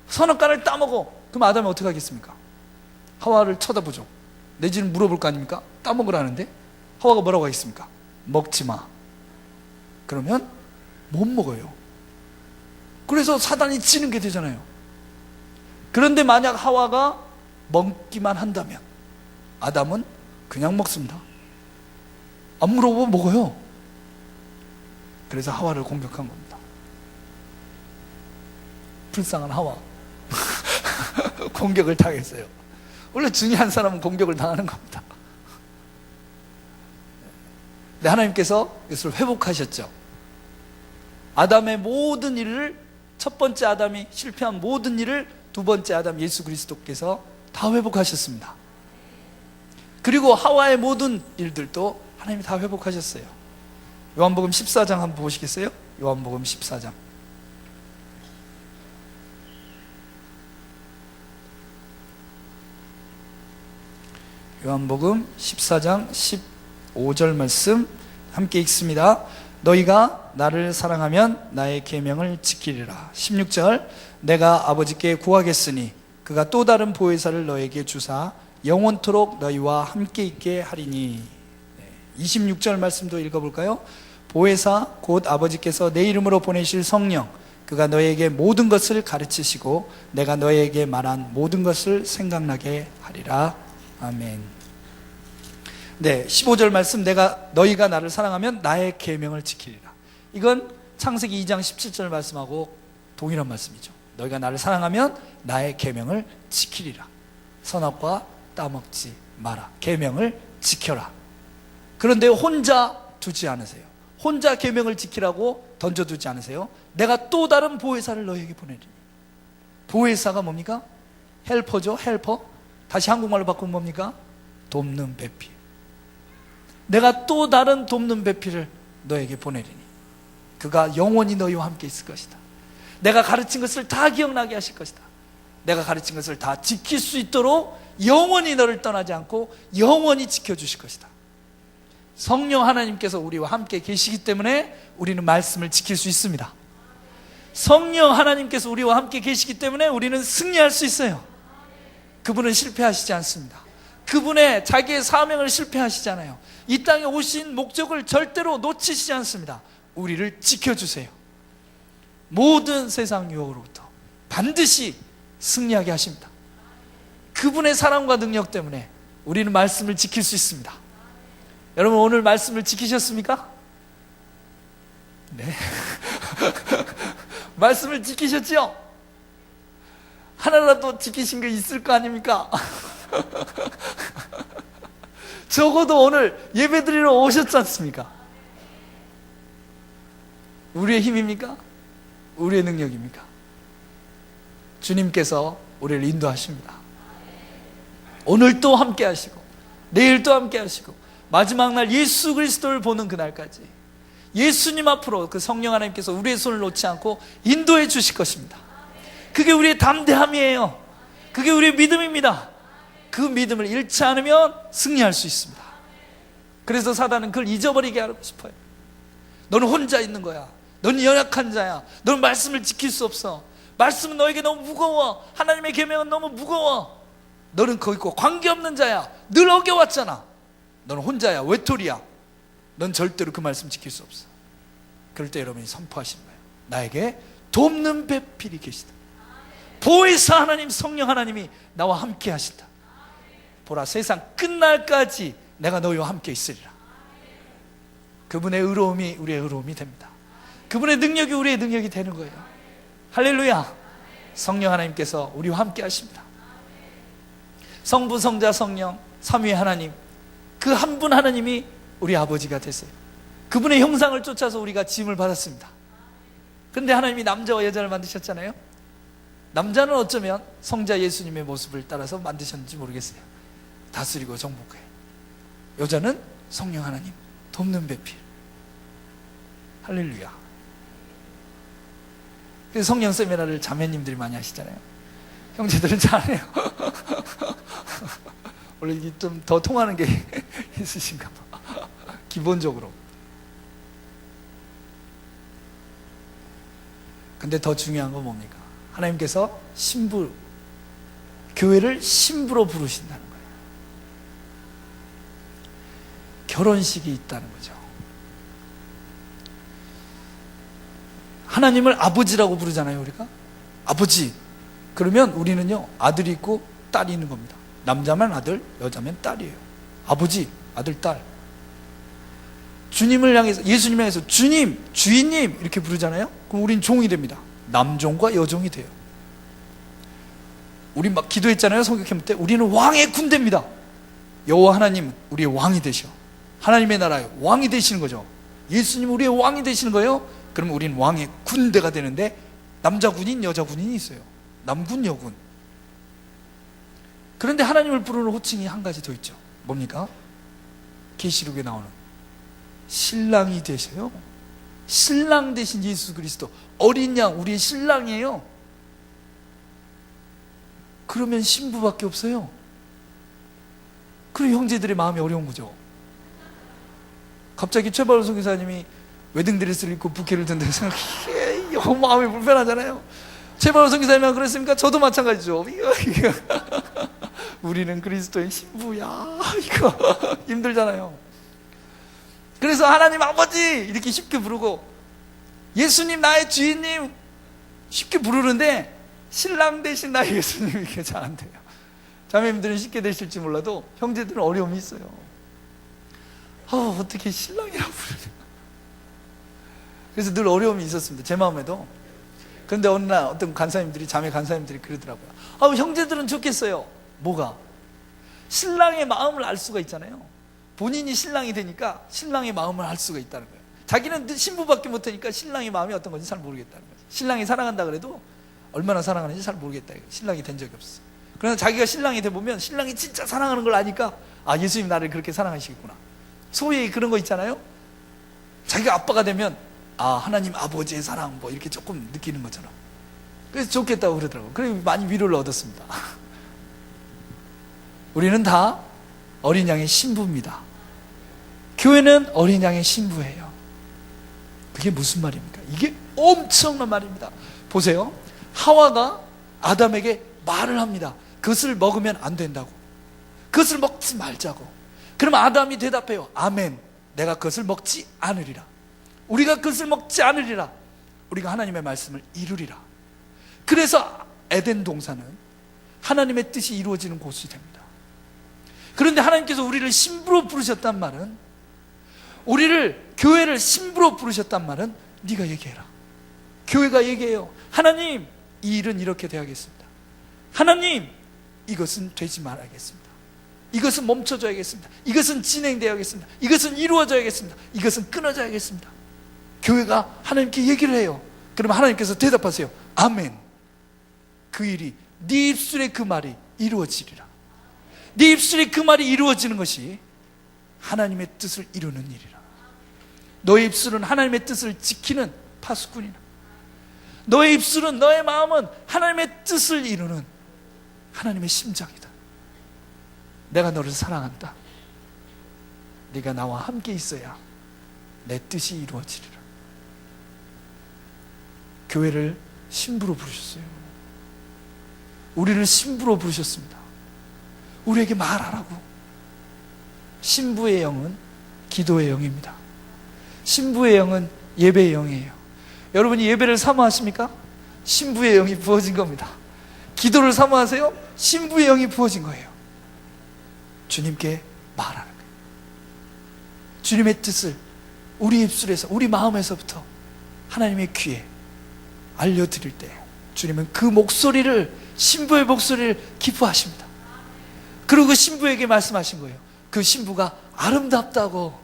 선악과를 따먹어. 그럼 아담이 어떻게 하겠습니까? 하와를 쳐다보죠. 내지는 물어볼 거 아닙니까? 따먹으라는데 하와가 뭐라고 하겠습니까? 먹지 마. 그러면 못 먹어요. 그래서 사단이 지는 게 되잖아요. 그런데 만약 하와가 먹기만 한다면 아담은 그냥 먹습니다. 안 물어보면 먹어요. 그래서 하와를 공격한 겁니다. 불쌍한 하와. 공격을 당했어요. 원래 중요한 사람은 공격을 당하는 겁니다. 근데 하나님께서 이것을 회복하셨죠. 아담의 모든 일을, 첫 번째 아담이 실패한 모든 일을 두 번째 아담 예수 그리스도께서 다 회복하셨습니다. 그리고 하와의 모든 일들도 하나님이 다 회복하셨어요. 요한복음 14장 한번 보시겠어요? 요한복음 14장. 요한복음 14장 15절 말씀 함께 읽습니다. 너희가 나를 사랑하면 나의 계명을 지키리라. 16절, 내가 아버지께 구하겠으니 그가 또 다른 보혜사를 너에게 주사 영원토록 너희와 함께 있게 하리니. 26절 말씀도 읽어볼까요? 보혜사 곧 아버지께서 내 이름으로 보내실 성령, 그가 너희에게 모든 것을 가르치시고 내가 너희에게 말한 모든 것을 생각나게 하리라. 아멘. 네, 15절 말씀, 너희가 나를 사랑하면 나의 계명을 지키리라. 이건 창세기 2장 17절 말씀하고 동일한 말씀이죠. 너희가 나를 사랑하면 나의 계명을 지키리라. 선악과 따먹지 마라. 계명을 지켜라. 그런데 혼자 두지 않으세요. 혼자 계명을 지키라고 던져두지 않으세요. 내가 또 다른 보혜사를 너희에게 보내리니. 보혜사가 뭡니까? 헬퍼죠. 헬퍼. 다시 한국말로 바꾸면 뭡니까? 돕는 배필. 내가 또 다른 돕는 배필을 너에게 보내리니 그가 영원히 너희와 함께 있을 것이다. 내가 가르친 것을 다 기억나게 하실 것이다. 내가 가르친 것을 다 지킬 수 있도록 영원히 너를 떠나지 않고 영원히 지켜주실 것이다. 성령 하나님께서 우리와 함께 계시기 때문에 우리는 말씀을 지킬 수 있습니다. 성령 하나님께서 우리와 함께 계시기 때문에 우리는 승리할 수 있어요. 그분은 실패하시지 않습니다. 그분의 자기의 사명을 실패하시지 않아요. 이 땅에 오신 목적을 절대로 놓치시지 않습니다. 우리를 지켜주세요. 모든 세상 유혹으로부터 반드시 승리하게 하십니다. 그분의 사랑과 능력 때문에 우리는 말씀을 지킬 수 있습니다. 여러분, 오늘 말씀을 지키셨습니까? 네. 말씀을 지키셨지요? 하나라도 지키신 게 있을 거 아닙니까? 적어도 오늘 예배드리러 오셨지 않습니까? 우리의 힘입니까? 우리의 능력입니까? 주님께서 우리를 인도하십니다. 오늘 또 함께 하시고 내일 또 함께 하시고 마지막 날 예수 그리스도를 보는 그날까지 예수님 앞으로 그 성령 하나님께서 우리의 손을 놓지 않고 인도해 주실 것입니다. 그게 우리의 담대함이에요. 그게 우리의 믿음입니다. 그 믿음을 잃지 않으면 승리할 수 있습니다. 그래서 사단은 그걸 잊어버리게 하고 싶어요. 너는 혼자 있는 거야. 너는 연약한 자야. 너는 말씀을 지킬 수 없어. 말씀은 너에게 너무 무거워. 하나님의 계명은 너무 무거워. 너는 거기 있고 관계없는 자야. 늘 어겨왔잖아. 너는 혼자야. 외톨이야. 넌 절대로 그 말씀 지킬 수 없어. 그럴 때 여러분이 선포하시는 거예요. 나에게 돕는 배필이 계시다. 보혜사 하나님, 성령 하나님이 나와 함께 하신다. 보라, 세상 끝날까지 내가 너희와 함께 있으리라. 그분의 의로움이 우리의 의로움이 됩니다. 그분의 능력이 우리의 능력이 되는 거예요. 할렐루야. 성령 하나님께서 우리와 함께 하십니다. 성부, 성자, 성령 삼위의 하나님, 그 한 분 하나님이 우리 아버지가 되세요. 그분의 형상을 쫓아서 우리가 지음을 받았습니다. 그런데 하나님이 남자와 여자를 만드셨잖아요. 남자는 어쩌면 성자 예수님의 모습을 따라서 만드셨는지 모르겠어요. 다스리고 정복해. 여자는 성령 하나님 돕는 배필. 할렐루야. 그래서 성령 세미나를 자매님들이 많이 하시잖아요. 형제들은 잘해요. 원래 좀 더 통하는 게 있으신가 봐. 기본적으로. 근데 더 중요한 건 뭡니까? 하나님께서 신부, 교회를 신부로 부르신다는 거예요. 결혼식이 있다는 거죠. 하나님을 아버지라고 부르잖아요, 우리가. 아버지. 그러면 우리는요, 아들이 있고 딸이 있는 겁니다. 남자면 아들, 여자면 딸이에요. 아버지, 아들, 딸. 주님을 향해서, 예수님 향해서 주님, 주인님 이렇게 부르잖아요. 그럼 우린 종이 됩니다. 남종과 여종이 돼요. 우리 막 기도했잖아요, 성경캠 때. 우리는 왕의 군대입니다. 여호와 하나님 우리의 왕이 되셔. 하나님의 나라의 왕이 되시는 거죠. 예수님 우리의 왕이 되시는 거예요. 그러면 우리는 왕의 군대가 되는데, 남자 군인, 여자 군인이 있어요. 남군, 여군. 그런데 하나님을 부르는 호칭이 한 가지 더 있죠. 뭡니까? 계시록에 나오는 신랑이 되셔요. 신랑 되신 예수 그리스도, 어린 양, 우리의 신랑이에요. 그러면 신부밖에 없어요. 그리고 형제들의 마음이 어려운 거죠. 갑자기 최바울 선교사님이 웨딩드레스를 입고 부케를 든다고 생각해, 마음이 불편하잖아요. 최바울 선교사님이 그랬습니까? 저도 마찬가지죠. 우리는 그리스도의 신부야, 이거 힘들잖아요. 그래서 하나님 아버지 이렇게 쉽게 부르고, 예수님 나의 주인님 쉽게 부르는데, 신랑 대신 나의 예수님 이렇게 잘 안 돼요. 자매님들은 쉽게 되실지 몰라도 형제들은 어려움이 있어요. 어떻게 신랑이라고 부르냐. 그래서 늘 어려움이 있었습니다, 제 마음에도. 그런데 어느 날 어떤 간사님들이, 자매 간사님들이 그러더라고요. 형제들은 좋겠어요. 뭐가? 신랑의 마음을 알 수가 있잖아요. 본인이 신랑이 되니까 신랑의 마음을 알 수가 있다는 거예요. 자기는 신부밖에 못하니까 신랑의 마음이 어떤 건지 잘 모르겠다는 거예요. 신랑이 사랑한다 그래도 얼마나 사랑하는지 잘 모르겠다. 신랑이 된 적이 없어. 그러나 자기가 신랑이 돼보면 신랑이 진짜 사랑하는 걸 아니까, 예수님 나를 그렇게 사랑하시겠구나. 소위 그런 거 있잖아요. 자기가 아빠가 되면 하나님 아버지의 사랑 뭐 이렇게 조금 느끼는 것처럼. 그래서 좋겠다고 그러더라고요. 그래서 많이 위로를 얻었습니다. 우리는 다 어린 양의 신부입니다. 교회는 어린 양의 신부예요. 그게 무슨 말입니까? 이게 엄청난 말입니다. 보세요. 하와가 아담에게 말을 합니다. 그것을 먹으면 안 된다고. 그것을 먹지 말자고. 그럼 아담이 대답해요. 아멘. 내가 그것을 먹지 않으리라. 우리가 그것을 먹지 않으리라. 우리가 하나님의 말씀을 이루리라. 그래서 에덴 동산은 하나님의 뜻이 이루어지는 곳이 됩니다. 그런데 하나님께서 우리를 신부로 부르셨단 말은, 우리를, 교회를 신부로 부르셨단 말은, 네가 얘기해라. 교회가 얘기해요. 하나님, 이 일은 이렇게 돼야겠습니다. 하나님, 이것은 되지 말아야겠습니다. 이것은 멈춰져야겠습니다. 이것은 진행되어야겠습니다. 이것은 이루어져야겠습니다. 이것은 끊어져야겠습니다. 교회가 하나님께 얘기를 해요. 그러면 하나님께서 대답하세요. 아멘. 그 일이, 네 입술의 그 말이 이루어지리라. 네 입술의 그 말이 이루어지는 것이 하나님의 뜻을 이루는 일이라. 너의 입술은 하나님의 뜻을 지키는 파수꾼이라. 너의 입술은, 너의 마음은 하나님의 뜻을 이루는 하나님의 심장이다. 내가 너를 사랑한다. 네가 나와 함께 있어야 내 뜻이 이루어지리라. 교회를 신부로 부르셨어요. 우리를 신부로 부르셨습니다. 우리에게 말하라고. 신부의 영은 기도의 영입니다. 신부의 영은 예배의 영이에요. 여러분이 예배를 사모하십니까? 신부의 영이 부어진 겁니다. 기도를 사모하세요? 신부의 영이 부어진 거예요. 주님께 말하는 거예요. 주님의 뜻을 우리 입술에서, 우리 마음에서부터 하나님의 귀에 알려드릴 때 주님은 그 목소리를, 신부의 목소리를 기뻐하십니다. 그리고 그 신부에게 말씀하신 거예요. 그 신부가 아름답다고,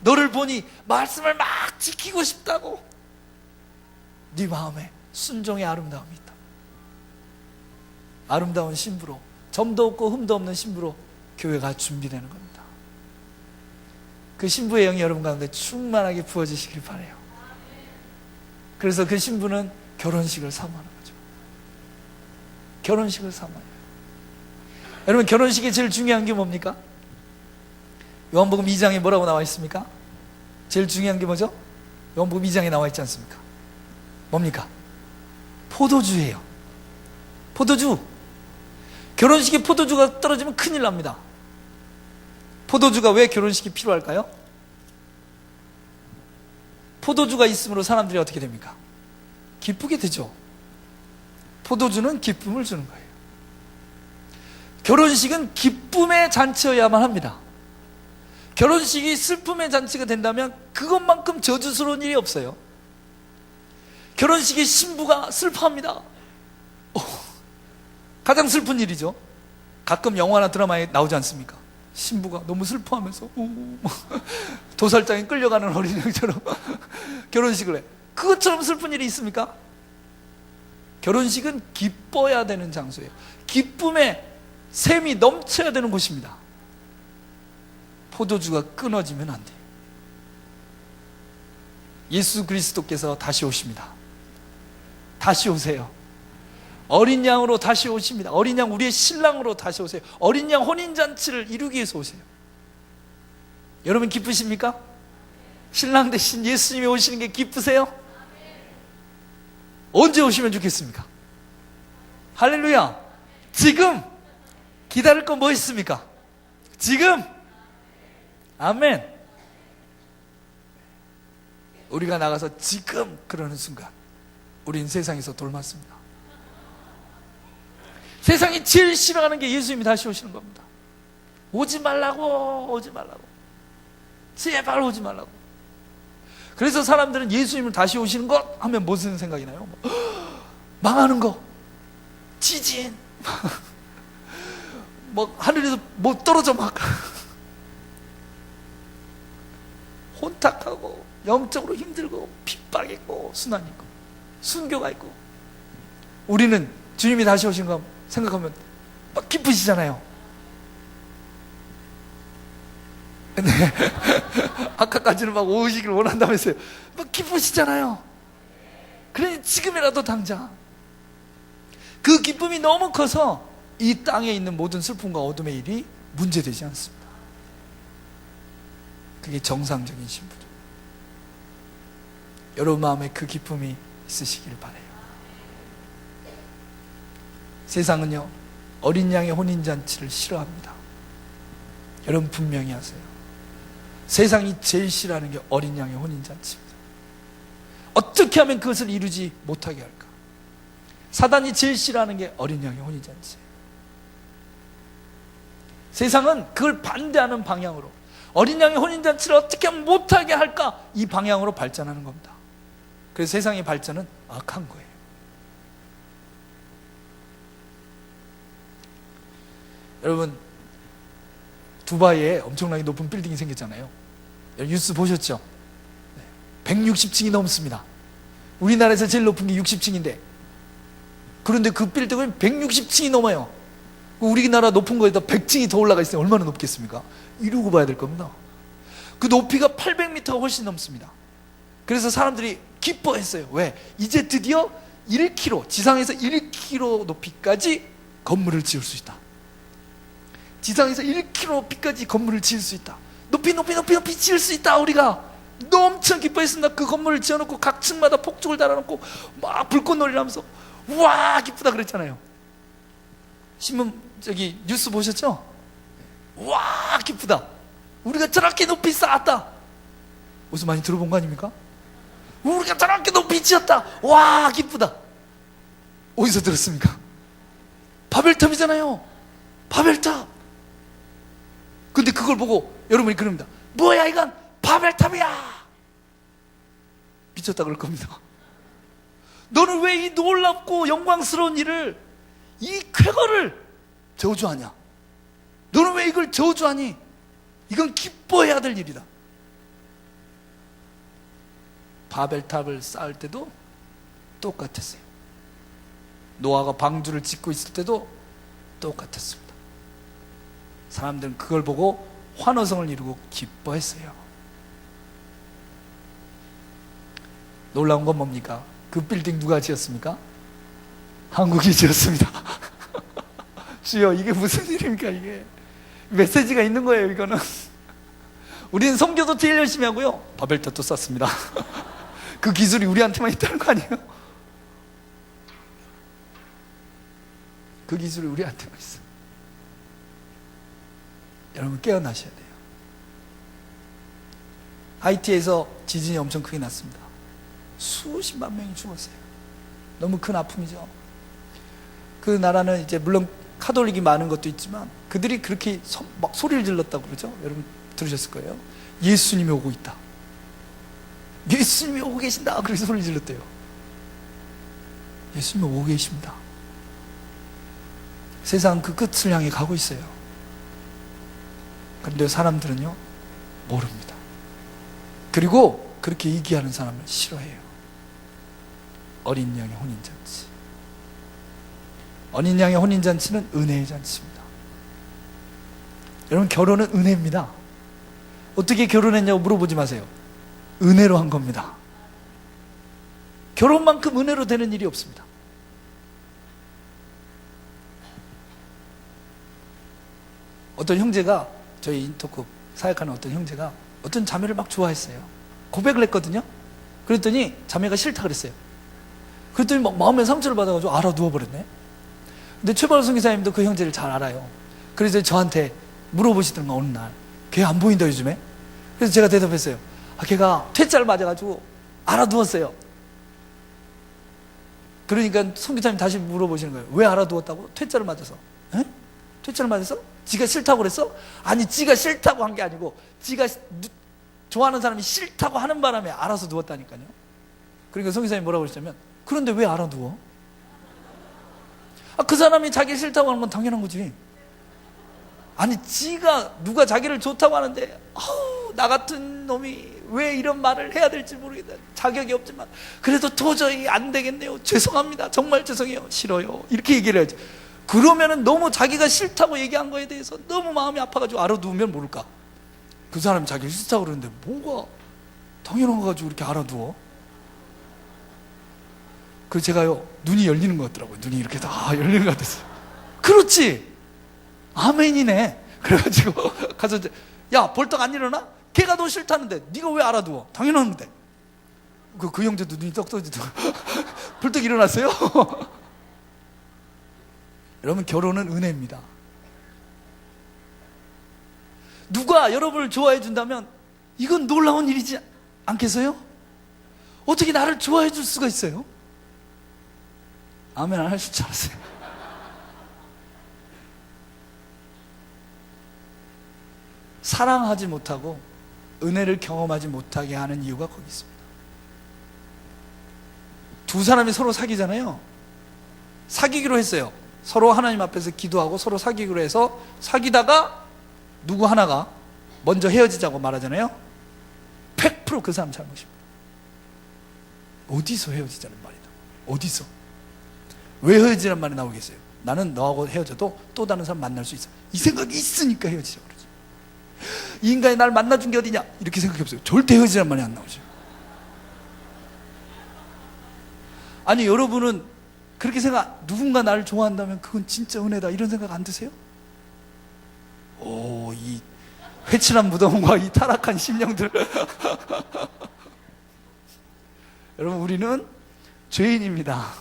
너를 보니 말씀을 막 지키고 싶다고. 네 마음에 순종의 아름다움이 있다. 아름다운 신부로, 점도 없고 흠도 없는 신부로 교회가 준비되는 겁니다. 그 신부의 영이 여러분 가운데 충만하게 부어지시길 바라요. 그래서 그 신부는 결혼식을 사모하는 거죠. 결혼식을 사모해요. 여러분, 결혼식에 제일 중요한 게 뭡니까? 요한복음 2장에 뭐라고 나와 있습니까? 제일 중요한 게 뭐죠? 요한복음 2장에 나와 있지 않습니까? 뭡니까? 포도주예요. 포도주. 결혼식에 포도주가 떨어지면 큰일 납니다. 포도주가 왜 결혼식이 필요할까요? 포도주가 있음으로 사람들이 어떻게 됩니까? 기쁘게 되죠. 포도주는 기쁨을 주는 거예요. 결혼식은 기쁨의 잔치여야만 합니다. 결혼식이 슬픔의 잔치가 된다면 그것만큼 저주스러운 일이 없어요. 결혼식에 신부가 슬퍼합니다. 가장 슬픈 일이죠. 가끔 영화나 드라마에 나오지 않습니까? 신부가 너무 슬퍼하면서 도살장에 끌려가는 어린이처럼 결혼식을 해. 그것처럼 슬픈 일이 있습니까? 결혼식은 기뻐야 되는 장소예요. 기쁨의 샘이 넘쳐야 되는 곳입니다. 포도주가 끊어지면 안 돼요. 예수 그리스도께서 다시 오십니다. 다시 오세요. 어린 양으로 다시 오십니다. 어린 양, 우리의 신랑으로 다시 오세요. 어린 양 혼인잔치를 이루기 위해서 오세요. 여러분 기쁘십니까? 신랑 대신 예수님이 오시는 게 기쁘세요? 언제 오시면 좋겠습니까? 할렐루야. 지금 기다릴 건 뭐 있습니까? 지금. 아멘. 우리가 나가서 지금 그러는 순간 우린 세상에서 돌맞습니다. 세상이 제일 싫어하는 게 예수님이 다시 오시는 겁니다. 오지 말라고, 오지 말라고, 제발 오지 말라고. 그래서 사람들은 예수님을 다시 오시는 것 하면 무슨 생각이 나요? 망하는 거, 지진, 뭐 하늘에서 뭐 떨어져 막 혼탁하고 영적으로 힘들고 핍박 있고 순환 있고 순교가 있고. 우리는 주님이 다시 오신 거 생각하면 막 기쁘시잖아요. 근데 아까까지는 막 오시길 원한다면서요. 막 기쁘시잖아요. 그러니 지금이라도 당장. 그 기쁨이 너무 커서 이 땅에 있는 모든 슬픔과 어둠의 일이 문제되지 않습니다. 그게 정상적인 신부죠. 여러분 마음에 그 기쁨이 있으시길 바라요. 세상은요, 어린 양의 혼인잔치를 싫어합니다. 여러분 분명히 아세요. 세상이 제일 싫어하는 게 어린 양의 혼인잔치입니다. 어떻게 하면 그것을 이루지 못하게 할까? 사단이 제일 싫어하는 게 어린 양의 혼인잔치예요. 세상은 그걸 반대하는 방향으로, 어린 양의 혼인잔치를 어떻게 하면 못하게 할까? 이 방향으로 발전하는 겁니다. 그래서 세상의 발전은 악한 거예요. 여러분, 두바이에 엄청나게 높은 빌딩이 생겼잖아요. 뉴스 보셨죠? 160층이 넘습니다. 우리나라에서 제일 높은 게 60층인데, 그런데 그 빌딩은 160층이 넘어요. 우리나라 높은 거에다 100층이 더 올라가 있으면 얼마나 높겠습니까? 이러고 봐야 될 겁니다. 그 높이가 800m가 훨씬 넘습니다. 그래서 사람들이 기뻐했어요. 왜? 이제 드디어 1km, 지상에서 1km 높이까지 건물을 지을 수 있다. 지상에서 1km 높이까지 건물을 지을 수 있다. 높이 지을 수 있다. 우리가 엄청 기뻐했습니다. 그 건물을 지어놓고 각 층마다 폭죽을 달아놓고 막 불꽃놀이를 하면서 우와 기쁘다 그랬잖아요. 신문 뉴스 보셨죠? 우와 기쁘다. 우리가 저렇게 높이 쌓았다. 어디서 많이 들어본 거 아닙니까? 우리가 저렇게 높이 지었다. 와 기쁘다. 어디서 들었습니까? 바벨탑이잖아요. 바벨탑. 근데 그걸 보고 여러분이 그럽니다. 뭐야 이건 바벨탑이야. 미쳤다 그럴 겁니다. 너는 왜 이 놀랍고 영광스러운 일을, 이 쾌거를 저주하냐? 너는 왜 이걸 저주하니? 이건 기뻐해야 될 일이다. 바벨탑을 쌓을 때도 똑같았어요. 노아가 방주를 짓고 있을 때도 똑같았습니다. 사람들은 그걸 보고 환호성을 이루고 기뻐했어요. 놀라운 건 뭡니까? 그 빌딩 누가 지었습니까? 한국이 지었습니다. 주여, 이게 무슨 일입니까? 이게 메시지가 있는 거예요. 이거는 우리는 선교도 제일 열심히 하고요, 바벨탑도 쌓습니다. 그 기술이 우리한테만 있다는 거 아니에요? 그 기술이 우리한테만 있어요. 여러분 깨어나셔야 돼요. 하이티에서 지진이 엄청 크게 났습니다. 수십만 명이 죽었어요. 너무 큰 아픔이죠. 그 나라는 이제 물론 카톨릭이 많은 것도 있지만 그들이 그렇게 막 소리를 질렀다고 그러죠. 여러분 들으셨을 거예요. 예수님이 오고 있다. 예수님이 오고 계신다. 그렇게 소리를 질렀대요. 예수님이 오고 계십니다. 세상 그 끝을 향해 가고 있어요. 그런데 사람들은요 모릅니다. 그리고 그렇게 얘기하는 사람을 싫어해요. 어린 양의 혼인잔치. 어린 양의 혼인잔치는 은혜의 잔치입니다. 여러분 결혼은 은혜입니다. 어떻게 결혼했냐고 물어보지 마세요. 은혜로 한 겁니다. 결혼만큼 은혜로 되는 일이 없습니다. 어떤 형제가, 저희 인터컵 사역하는 어떤 형제가 어떤 자매를 막 좋아했어요. 고백을 했거든요. 그랬더니 자매가 싫다 그랬어요. 그랬더니 막 마음에 상처를 받아가지고 알아 누워버렸네. 근데 최바로 선교사님도 그 형제를 잘 알아요. 그래서 저한테 물어보시더니 어느 날, 걔 안 보인다 요즘에. 그래서 제가 대답했어요. 걔가 퇴짜를 맞아가지고 알아 누웠어요. 그러니까 선교사님 다시 물어보시는 거예요. 왜 알아 누웠다고? 퇴짜를 맞아서. 에? 퇴짜를 맞아서? 지가 싫다고 그랬어? 아니, 지가 싫다고 한 게 아니고 지가 좋아하는 사람이 싫다고 하는 바람에 알아서 누웠다니까요. 그러니까 선교사님이 뭐라고 그랬냐면, 그런데 왜 알아 누워? 그 사람이 자기 싫다고 하는 건 당연한 거지. 아니, 지가 누가 자기를 좋다고 하는데 나 같은 놈이 왜 이런 말을 해야 될지 모르겠다. 자격이 없지만 그래도 도저히 안 되겠네요. 죄송합니다. 정말 죄송해요. 싫어요. 이렇게 얘기를 해야지. 그러면은 너무 자기가 싫다고 얘기한 거에 대해서 너무 마음이 아파가지고 알아두면 모를까? 그 사람이 자기를 싫다고 그러는데 뭐가 당연한 거 가지고 이렇게 알아두어? 그래서 제가요, 눈이 열리는 것 같더라고요. 눈이 이렇게 다 열리는 것 같았어요. 그렇지! 아멘이네. 그래가지고 가서, 야, 벌떡 안 일어나? 걔가 너 싫다는데 네가 왜 알아두어? 당연한데. 그 형제도 눈이 떡 떠지더라고요. 벌떡 일어났어요. 여러분, 결혼은 은혜입니다. 누가 여러분을 좋아해 준다면 이건 놀라운 일이지 않겠어요? 어떻게 나를 좋아해 줄 수가 있어요? 아멘 안 하실 줄 알았어요. 사랑하지 못하고 은혜를 경험하지 못하게 하는 이유가 거기 있습니다. 두 사람이 서로 사귀잖아요. 사귀기로 했어요. 서로 하나님 앞에서 기도하고 서로 사귀기로 해서 사귀다가 누구 하나가 먼저 헤어지자고 말하잖아요. 100% 그 사람 잘못입니다. 어디서 헤어지자는 말이다. 어디서? 왜 헤어지자는 말이 나오겠어요? 나는 너하고 헤어져도 또 다른 사람 만날 수 있어. 이 생각이 있으니까 헤어지자고 그러죠. 이 인간이 날 만나준 게 어디냐? 이렇게 생각해 보세요. 절대 헤어지자는 말이 안 나오죠. 아니, 여러분은 그렇게 생각, 누군가 나를 좋아한다면 그건 진짜 은혜다, 이런 생각 안 드세요? 오, 이 회칠한 무덤과 이 타락한 심령들. 여러분, 우리는 죄인입니다.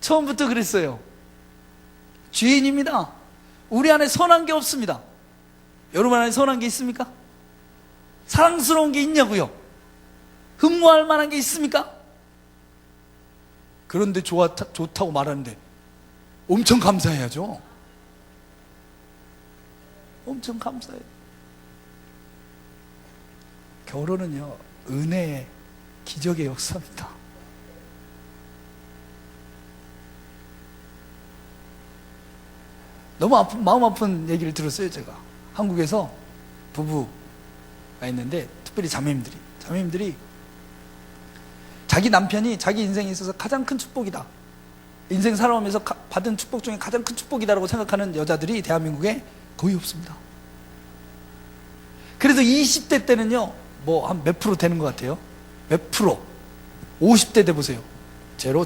처음부터 그랬어요. 죄인입니다. 우리 안에 선한 게 없습니다. 여러분 안에 선한 게 있습니까? 사랑스러운 게 있냐고요? 흠모할 만한 게 있습니까? 그런데 좋다고 말하는데 엄청 감사해야죠. 엄청 감사해요. 결혼은요, 은혜의 기적의 역사입니다. 너무 마음 아픈 얘기를 들었어요. 제가 한국에서 부부가 있는데, 특별히 자매님들이 자기 남편이 자기 인생에 있어서 가장 큰 축복이다, 인생 살아오면서 받은 축복 중에 가장 큰 축복이다라고 생각하는 여자들이 대한민국에 거의 없습니다. 그래서 20대 때는요, 뭐 한 몇 프로 되는 것 같아요? 몇 프로? 50대 돼 보세요. 제로.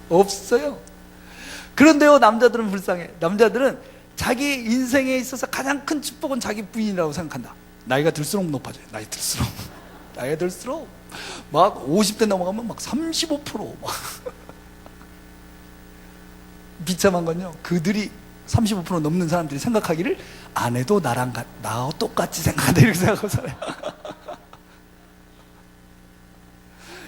없어요. 그런데요, 남자들은 불쌍해. 남자들은 자기 인생에 있어서 가장 큰 축복은 자기 부인이라고 생각한다. 나이가 들수록 높아져요. 나이가 들수록 막 50대 넘어가면 막 35% 막. 비참한 건요, 그들이 35% 넘는 사람들이 생각하기를 아내도 나와 똑같이 생각한다, 이렇게 생각하고 살아요.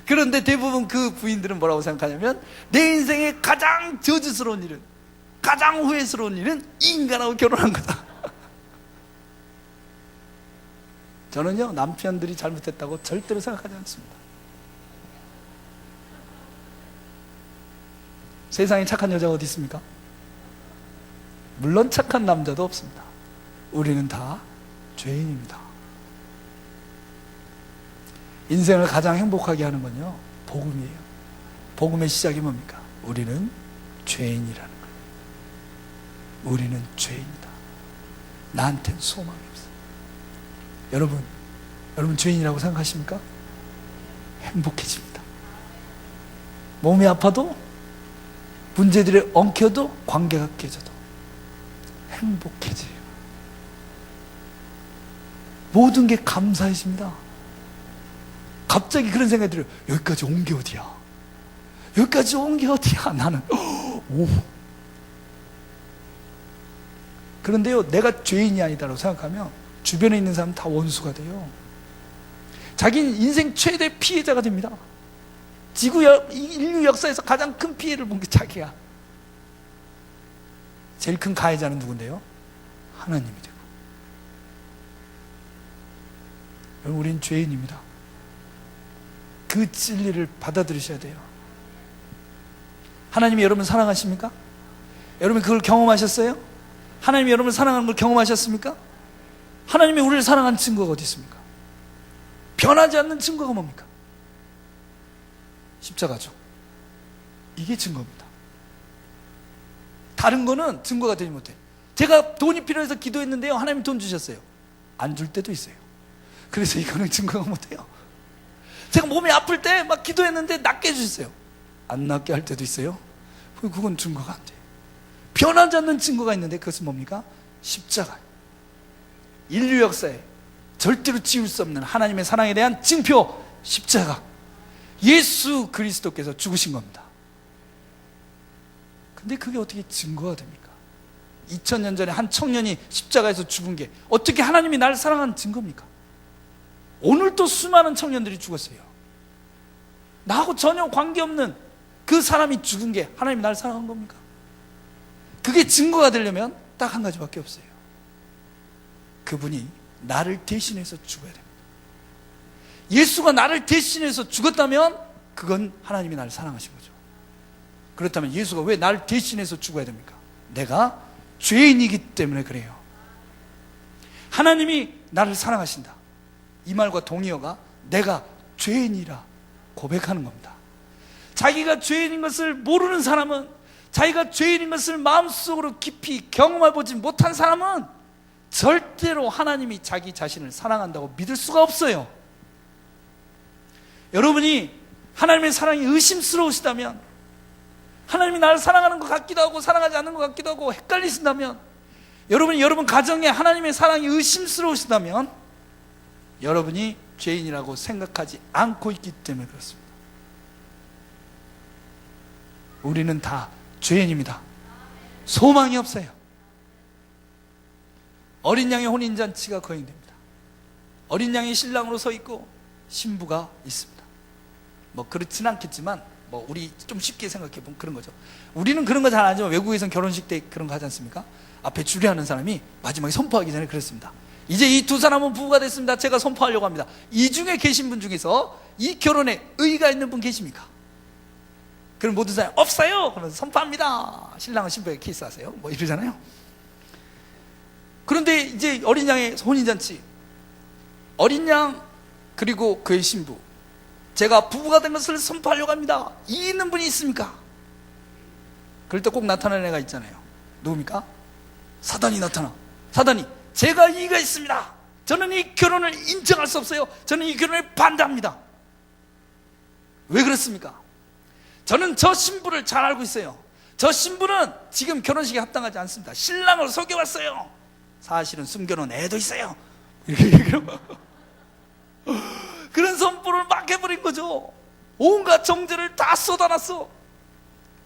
그런데 대부분 그 부인들은 뭐라고 생각하냐면, 내 인생의 가장 저주스러운 일은, 가장 후회스러운 일은 이 인간하고 결혼한 거다. 저는요, 남편들이 잘못했다고 절대로 생각하지 않습니다. 세상에 착한 여자가 어디 있습니까? 물론 착한 남자도 없습니다. 우리는 다 죄인입니다. 인생을 가장 행복하게 하는 건요, 복음이에요. 복음의 시작이 뭡니까? 우리는 죄인이라는 거예요. 우리는 죄인이다. 나한테는 소망이 없어요. 여러분 죄인이라고 생각하십니까? 행복해집니다. 몸이 아파도, 문제들이 엉켜도, 관계가 깨져도 행복해져요. 모든 게 감사해집니다. 갑자기 그런 생각이 들어요. 여기까지 온 게 어디야? 여기까지 온 게 어디야? 나는 오. 그런데요, 내가 죄인이 아니다라고 생각하면 주변에 있는 사람은 다 원수가 돼요. 자기는 인생 최대 피해자가 됩니다. 인류 역사에서 가장 큰 피해를 본 게 자기야. 제일 큰 가해자는 누군데요? 하나님이 되고. 여러분, 우린 죄인입니다. 그 진리를 받아들이셔야 돼요. 하나님이 여러분 사랑하십니까? 여러분 그걸 경험하셨어요? 하나님이 여러분을 사랑하는 걸 경험하셨습니까? 하나님이 우리를 사랑하는 증거가 어디 있습니까? 변하지 않는 증거가 뭡니까? 십자가죠. 이게 증거입니다. 다른 거는 증거가 되지 못해. 제가 돈이 필요해서 기도했는데요, 하나님 돈 주셨어요. 안 줄 때도 있어요. 그래서 이거는 증거가 못해요. 제가 몸이 아플 때 막 기도했는데 낫게 해주셨어요. 안 낫게 할 때도 있어요. 그건 증거가 안 돼요. 변하지 않는 증거가 있는데 그것은 뭡니까? 십자가. 인류 역사에 절대로 지울 수 없는 하나님의 사랑에 대한 징표, 십자가. 예수 그리스도께서 죽으신 겁니다. 근데 그게 어떻게 증거가 됩니까? 2000년 전에 한 청년이 십자가에서 죽은 게 어떻게 하나님이 나를 사랑하는 증거입니까? 오늘도 수많은 청년들이 죽었어요. 나하고 전혀 관계없는 그 사람이 죽은 게 하나님이 나를 사랑한 겁니까? 그게 증거가 되려면 딱 한 가지밖에 없어요. 그분이 나를 대신해서 죽어야 됩니다. 예수가 나를 대신해서 죽었다면 그건 하나님이 나를 사랑하신 거죠. 그렇다면 예수가 왜 나를 대신해서 죽어야 됩니까? 내가 죄인이기 때문에 그래요. 하나님이 나를 사랑하신다, 이 말과 동의어가 내가 죄인이라 고백하는 겁니다. 자기가 죄인인 것을 모르는 사람은, 자기가 죄인인 것을 마음속으로 깊이 경험해보지 못한 사람은 절대로 하나님이 자기 자신을 사랑한다고 믿을 수가 없어요. 여러분이 하나님의 사랑이 의심스러우시다면, 하나님이 나를 사랑하는 것 같기도 하고 사랑하지 않는 것 같기도 하고 헷갈리신다면, 여러분이 여러분 가정에 하나님의 사랑이 의심스러우시다면 여러분이 죄인이라고 생각하지 않고 있기 때문에 그렇습니다. 우리는 다 죄인입니다. 소망이 없어요. 어린 양의 혼인잔치가 거행됩니다. 어린 양이 신랑으로 서 있고 신부가 있습니다. 뭐 그렇진 않겠지만 뭐 우리 좀 쉽게 생각해 보면 그런 거죠. 우리는 그런 거 잘 안 하지만 외국에서는 결혼식 때 그런 거 하지 않습니까? 앞에 주례하는 사람이 마지막에 선포하기 전에 그랬습니다. 이제 이 두 사람은 부부가 됐습니다. 제가 선포하려고 합니다. 이 중에 계신 분 중에서 이 결혼에 의의가 있는 분 계십니까? 그럼 모든 사람이 없어요. 그러면서 선포합니다. 신랑은 신부에게 키스하세요. 뭐 이러잖아요. 그런데 이제 어린 양의 혼인잔치, 어린 양 그리고 그의 신부, 제가 부부가 된 것을 선포하려고 합니다. 이 있는 분이 있습니까? 그럴 때 꼭 나타나는 애가 있잖아요. 누굽니까? 사단이 나타나. 사단이 제가 이의가 있습니다. 저는 이 결혼을 인정할 수 없어요. 저는 이 결혼에 반대합니다. 왜 그렇습니까? 저는 저 신부를 잘 알고 있어요. 저 신부는 지금 결혼식에 합당하지 않습니다. 신랑을 속여왔어요. 사실은 숨겨놓은 애도 있어요. 그런 선포를 막 해버린 거죠. 온갖 정죄를 다 쏟아놨어.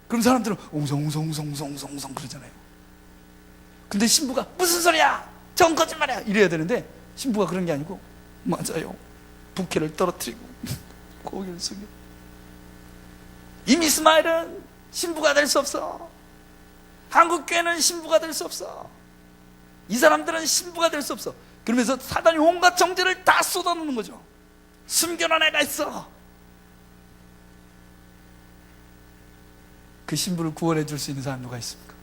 그럼 사람들은 웅성웅성 그러잖아요. 근데 신부가 무슨 소리야, 전 거짓말이야 이래야 되는데, 신부가 그런 게 아니고 맞아요, 부케를 떨어뜨리고 고개를 숙여. 이 이스마엘은 신부가 될 수 없어. 한국교회는 신부가 될 수 없어. 이 사람들은 신부가 될 수 없어. 그러면서 사단이 온갖 정죄를 다 쏟아놓는 거죠. 숨겨놓은 애가 있어. 그 신부를 구원해 줄 수 있는 사람 누가 있습니까?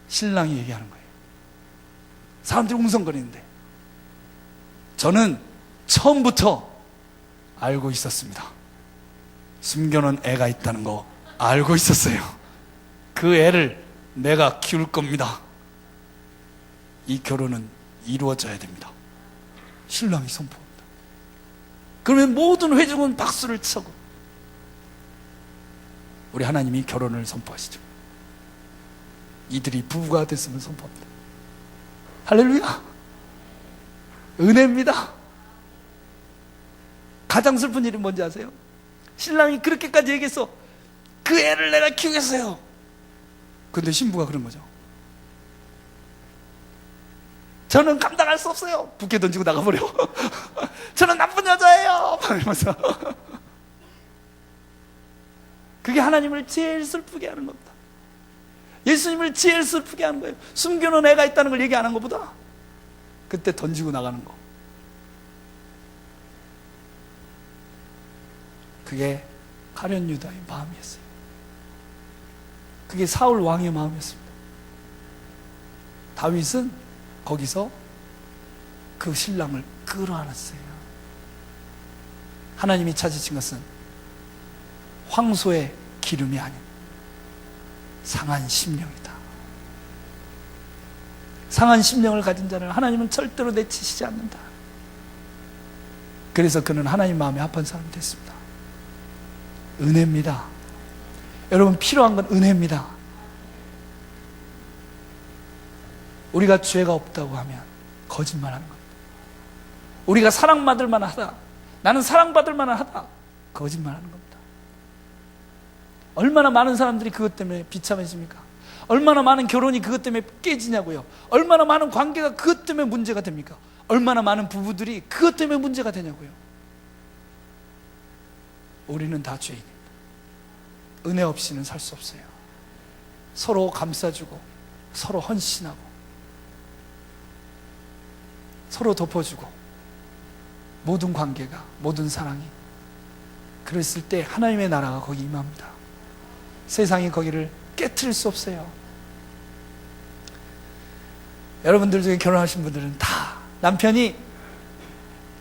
신랑이 얘기하는 거예요. 사람들이 웅성거리는데, 저는 처음부터 알고 있었습니다. 숨겨놓은 애가 있다는 거 알고 있었어요. 그 애를 내가 키울 겁니다. 이 결혼은 이루어져야 됩니다. 신랑이 선포합니다. 그러면 모든 회중은 박수를 치고 우리 하나님이 결혼을 선포하시죠. 이들이 부부가 됐으면 선포합니다. 할렐루야! 은혜입니다. 가장 슬픈 일이 뭔지 아세요? 신랑이 그렇게까지 얘기했어. 그 애를 내가 키우겠어요. 근데 신부가 그런 거죠. 저는 감당할 수 없어요. 부케 던지고 나가버려. 저는 나쁜 여자예요. 이러면서. 그게 하나님을 제일 슬프게 하는 겁니다. 예수님을 제일 슬프게 하는 거예요. 숨겨놓은 애가 있다는 걸 얘기 안 한 것보다 그때 던지고 나가는 거. 그게 가룟 유다의 마음이었어요. 그게 사울 왕의 마음이었습니다. 다윗은 거기서 그 신랑을 끌어안았어요. 하나님이 찾으신 것은 황소의 기름이 아닌 상한 심령이다. 상한 심령을 가진 자를 하나님은 절대로 내치시지 않는다. 그래서 그는 하나님 마음에 합한 사람이 됐습니다. 은혜입니다. 여러분, 필요한 건 은혜입니다. 우리가 죄가 없다고 하면 거짓말하는 겁니다. 우리가 사랑받을 만하다, 나는 사랑받을 만하다, 거짓말하는 겁니다. 얼마나 많은 사람들이 그것 때문에 비참해집니까? 얼마나 많은 결혼이 그것 때문에 깨지냐고요. 얼마나 많은 관계가 그것 때문에 문제가 됩니까? 얼마나 많은 부부들이 그것 때문에 문제가 되냐고요. 우리는 다 죄인입니다. 은혜 없이는 살 수 없어요. 서로 감싸주고 서로 헌신하고 서로 덮어주고 모든 관계가, 모든 사랑이, 그랬을 때 하나님의 나라가 거기 임합니다. 세상이 거기를 깨트릴 수 없어요. 여러분들 중에 결혼하신 분들은 다 남편이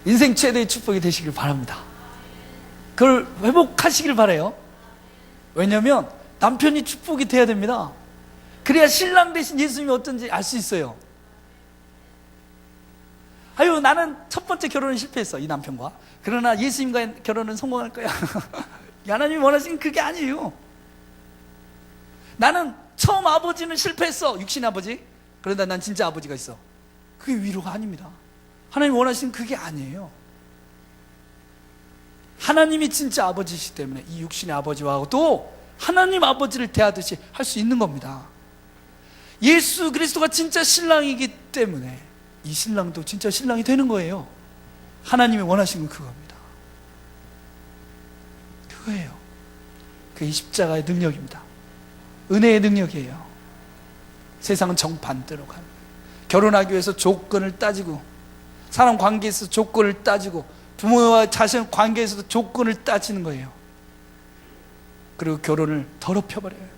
인생 최대의 축복이 되시길 바랍니다. 그걸 회복하시길 바라요. 왜냐하면 남편이 축복이 돼야 됩니다. 그래야 신랑 대신 예수님이 어떤지 알 수 있어요. 아유, 나는 첫 번째 결혼은 실패했어, 이 남편과. 그러나 예수님과의 결혼은 성공할 거야. 하나님이 원하시는 그게 아니에요. 나는 처음 아버지는 실패했어, 육신의 아버지. 그런데 난 진짜 아버지가 있어. 그게 위로가 아닙니다. 하나님이 원하시는 그게 아니에요. 하나님이 진짜 아버지시기 때문에 이 육신의 아버지와도 하나님 아버지를 대하듯이 할 수 있는 겁니다. 예수 그리스도가 진짜 신랑이기 때문에 이 신랑도 진짜 신랑이 되는 거예요. 하나님이 원하시는 건 그겁니다. 그거예요. 그게 십자가의 능력입니다. 은혜의 능력이에요. 세상은 정반대로 가는 거예요. 결혼하기 위해서 조건을 따지고, 사람 관계에서 조건을 따지고, 부모와 자신 관계에서도 조건을 따지는 거예요. 그리고 결혼을 더럽혀버려요.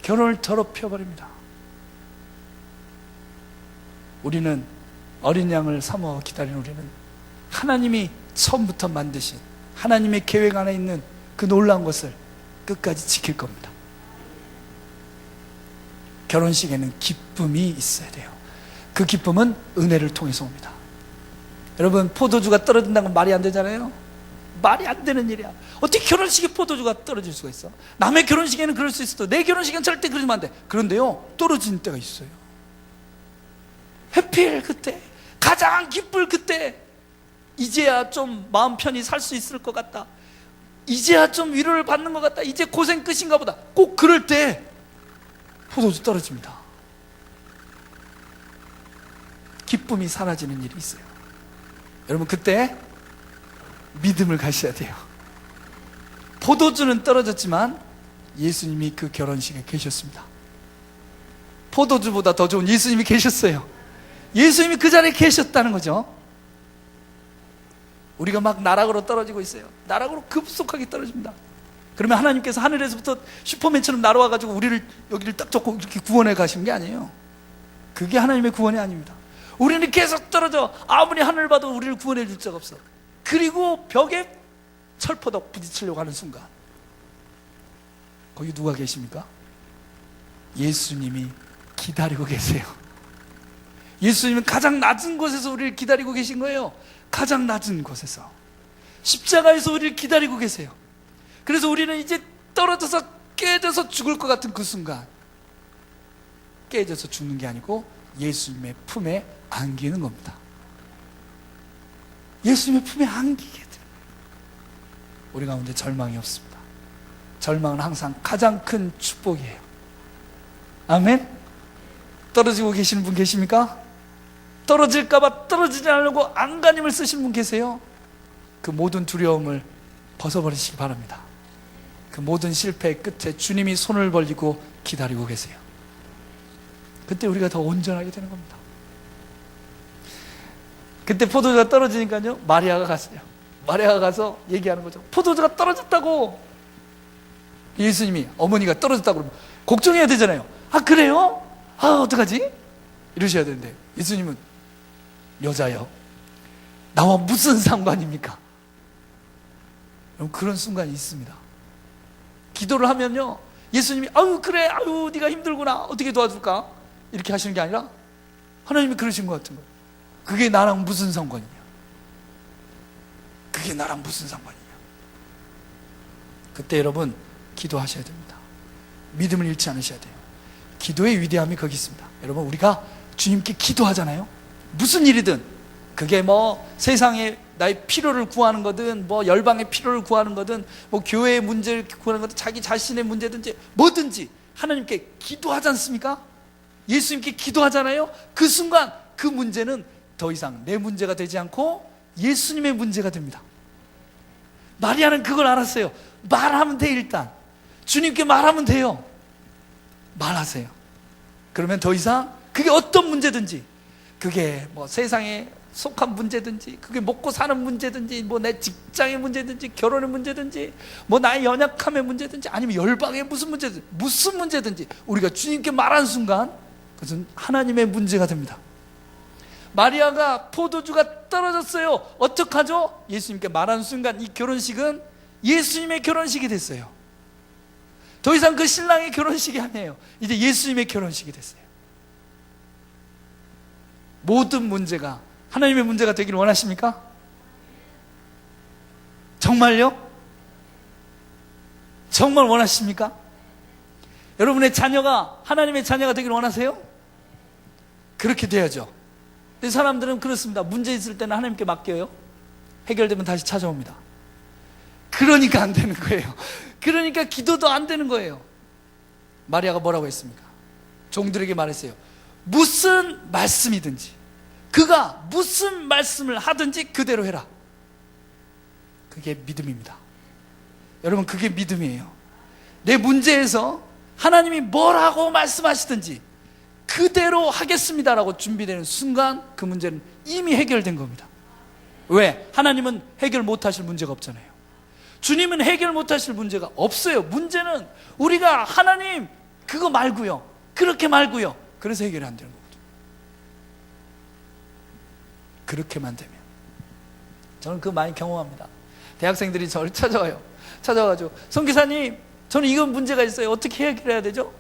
결혼을 더럽혀버립니다. 우리는 어린 양을 사모하고 기다리는 우리는 하나님이 처음부터 만드신 하나님의 계획 안에 있는 그 놀라운 것을 끝까지 지킬 겁니다. 결혼식에는 기쁨이 있어야 돼요. 그 기쁨은 은혜를 통해서 옵니다. 여러분, 포도주가 떨어진다는 건 말이 안 되잖아요. 말이 안 되는 일이야. 어떻게 결혼식에 포도주가 떨어질 수가 있어? 남의 결혼식에는 그럴 수 있어도 내 결혼식은 절대 그러면 안 돼. 그런데요, 떨어지는 때가 있어요. 해필 그때, 가장 기쁠 그때, 이제야 좀 마음 편히 살 수 있을 것 같다, 이제야 좀 위로를 받는 것 같다, 이제 고생 끝인가 보다, 꼭 그럴 때 포도주 떨어집니다. 기쁨이 사라지는 일이 있어요. 여러분, 그때 믿음을 가셔야 돼요. 포도주는 떨어졌지만 예수님이 그 결혼식에 계셨습니다. 포도주보다 더 좋은 예수님이 계셨어요. 예수님이 그 자리에 계셨다는 거죠. 우리가 막 나락으로 떨어지고 있어요. 나락으로 급속하게 떨어집니다. 그러면 하나님께서 하늘에서부터 슈퍼맨처럼 날아와가지고 우리를 여기를 딱 잡고 이렇게 구원해 가신 게 아니에요. 그게 하나님의 구원이 아닙니다. 우리는 계속 떨어져. 아무리 하늘을 봐도 우리를 구원해 줄 자가 없어. 그리고 벽에 철포덕 부딪히려고 하는 순간, 거기 누가 계십니까? 예수님이 기다리고 계세요. 예수님은 가장 낮은 곳에서 우리를 기다리고 계신 거예요. 가장 낮은 곳에서 십자가에서 우리를 기다리고 계세요. 그래서 우리는 이제 떨어져서 깨져서 죽을 것 같은 그 순간, 깨져서 죽는 게 아니고 예수님의 품에 안기는 겁니다. 예수님의 품에 안기게 돼요. 우리 가운데 절망이 없습니다. 절망은 항상 가장 큰 축복이에요. 아멘? 떨어지고 계시는 분 계십니까? 떨어질까봐 떨어지지 않으려고 안간힘을 쓰시는 분 계세요? 그 모든 두려움을 벗어버리시기 바랍니다. 그 모든 실패의 끝에 주님이 손을 벌리고 기다리고 계세요. 그때 우리가 더 온전하게 되는 겁니다. 그때 포도주가 떨어지니까요, 마리아가 갔어요. 마리아가 가서 얘기하는 거죠. 포도주가 떨어졌다고. 예수님이, 어머니가 떨어졌다고 그러면 걱정해야 되잖아요. 아, 그래요? 아, 어떡하지? 이러셔야 되는데, 예수님은, 여자여, 나와 무슨 상관입니까? 그런 순간이 있습니다. 기도를 하면요, 예수님이 아유 그래, 아유 네가 힘들구나, 어떻게 도와줄까? 이렇게 하시는 게 아니라 하나님이 그러신 것 같은 거예요. 그게 나랑 무슨 상관이냐? 그게 나랑 무슨 상관이냐? 그때 여러분 기도하셔야 됩니다. 믿음을 잃지 않으셔야 돼요. 기도의 위대함이 거기 있습니다. 여러분, 우리가 주님께 기도하잖아요. 무슨 일이든, 그게 뭐 세상에 나의 필요를 구하는 거든, 뭐 열방의 필요를 구하는 거든, 뭐 교회의 문제를 구하는 거든, 자기 자신의 문제든지 뭐든지 하나님께 기도하지 않습니까? 예수님께 기도하잖아요. 그 순간 그 문제는 더 이상 내 문제가 되지 않고 예수님의 문제가 됩니다. 마리아는 그걸 알았어요. 말하면 돼. 일단 주님께 말하면 돼요. 말하세요. 그러면 더 이상 그게 어떤 문제든지, 그게 뭐 세상에 속한 문제든지, 그게 먹고 사는 문제든지, 뭐 내 직장의 문제든지, 결혼의 문제든지, 뭐 나의 연약함의 문제든지, 아니면 열방의 무슨 문제든지 우리가 주님께 말하는 순간 그것은 하나님의 문제가 됩니다. 마리아가 포도주가 떨어졌어요. 어떡하죠? 예수님께 말하는 순간 이 결혼식은 예수님의 결혼식이 됐어요. 더 이상 그 신랑의 결혼식이 아니에요. 이제 예수님의 결혼식이 됐어요. 모든 문제가 하나님의 문제가 되기를 원하십니까? 정말요? 정말 원하십니까? 여러분의 자녀가 하나님의 자녀가 되기를 원하세요? 그렇게 돼야죠. 근데 사람들은 그렇습니다. 문제 있을 때는 하나님께 맡겨요. 해결되면 다시 찾아옵니다. 그러니까 안 되는 거예요. 그러니까 기도도 안 되는 거예요. 마리아가 뭐라고 했습니까? 종들에게 말했어요. 무슨 말씀이든지, 그가 무슨 말씀을 하든지 그대로 해라. 그게 믿음입니다. 여러분, 그게 믿음이에요. 내 문제에서 하나님이 뭐라고 말씀하시든지 그대로 하겠습니다라고 준비되는 순간 그 문제는 이미 해결된 겁니다. 왜? 하나님은 해결 못하실 문제가 없잖아요. 주님은 해결 못하실 문제가 없어요. 문제는 우리가 하나님 그거 말고요, 그렇게 말고요, 그래서 해결이 안 되는 거거든요. 그렇게만 되면. 저는 그거 많이 경험합니다. 대학생들이 저를 찾아와가지고 선교사님, 저는 이건 문제가 있어요. 어떻게 해결해야 되죠?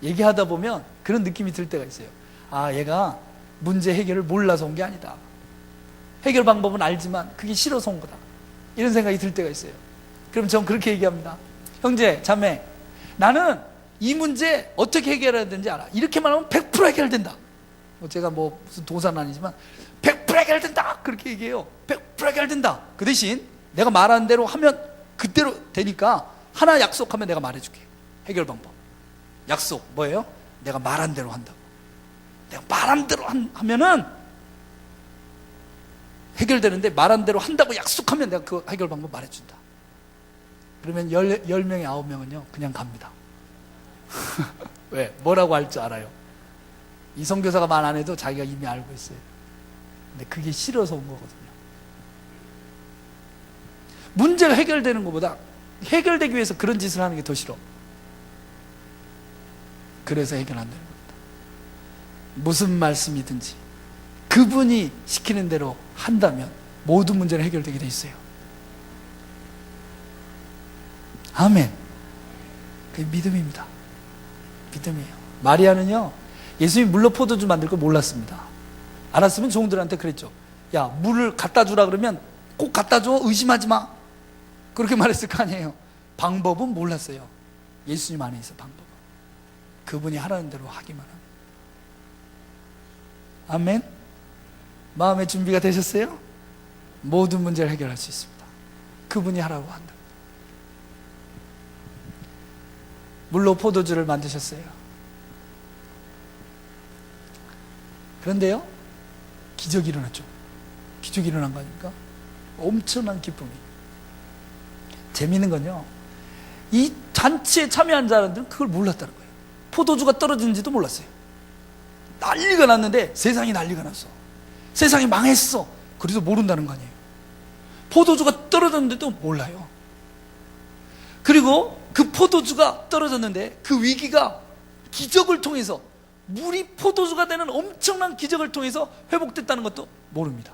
얘기하다 보면 그런 느낌이 들 때가 있어요. 아, 얘가 문제 해결을 몰라서 온 게 아니다. 해결 방법은 알지만 그게 싫어서 온 거다. 이런 생각이 들 때가 있어요. 그럼 전 그렇게 얘기합니다. 형제, 자매, 나는 이 문제 어떻게 해결해야 되는지 알아. 이렇게만 하면 100% 해결된다. 제가 뭐 무슨 도사는 아니지만 100% 해결된다, 그렇게 얘기해요. 100% 해결된다. 그 대신 내가 말하는 대로 하면 그대로 되니까 하나 약속하면 내가 말해줄게. 해결 방법. 약속 뭐예요? 내가 말한 대로 한다고. 내가 말한 대로 하면은 해결되는데, 말한 대로 한다고 약속하면 내가 그 해결 방법 말해준다. 그러면 10명에 9명은요 그냥 갑니다. 왜? 뭐라고 할 줄 알아요. 이 선교사가 말 안 해도 자기가 이미 알고 있어요. 근데 그게 싫어서 온 거거든요. 문제가 해결되는 것보다 해결되기 위해서 그런 짓을 하는 게 더 싫어. 그래서 해결 안 되는 겁니다. 무슨 말씀이든지 그분이 시키는 대로 한다면 모든 문제는 해결되게 돼 있어요. 아멘. 그게 믿음입니다. 믿음이에요. 마리아는요, 예수님이 물로 포도주 만들 걸 몰랐습니다. 알았으면 종들한테 그랬죠. 야, 물을 갖다 주라 그러면 꼭 갖다 줘, 의심하지 마, 그렇게 말했을 거 아니에요. 방법은 몰랐어요. 예수님 안에 있어. 방법은 그분이 하라는 대로 하기만 합니다. 아멘. 마음의 준비가 되셨어요? 모든 문제를 해결할 수 있습니다. 그분이 하라고 한다. 물로 포도주를 만드셨어요. 그런데요, 기적이 일어났죠. 기적이 일어난 거 아닙니까? 엄청난 기쁨이. 재미있는 건요, 이 잔치에 참여한 사람들은 그걸 몰랐다는 거예요. 포도주가 떨어진지도 몰랐어요. 난리가 났는데 세상이 난리가 났어. 세상이 망했어. 그래도 모른다는 거 아니에요. 포도주가 떨어졌는데도 몰라요. 그리고 그 포도주가 떨어졌는데 그 위기가 기적을 통해서, 물이 포도주가 되는 엄청난 기적을 통해서 회복됐다는 것도 모릅니다.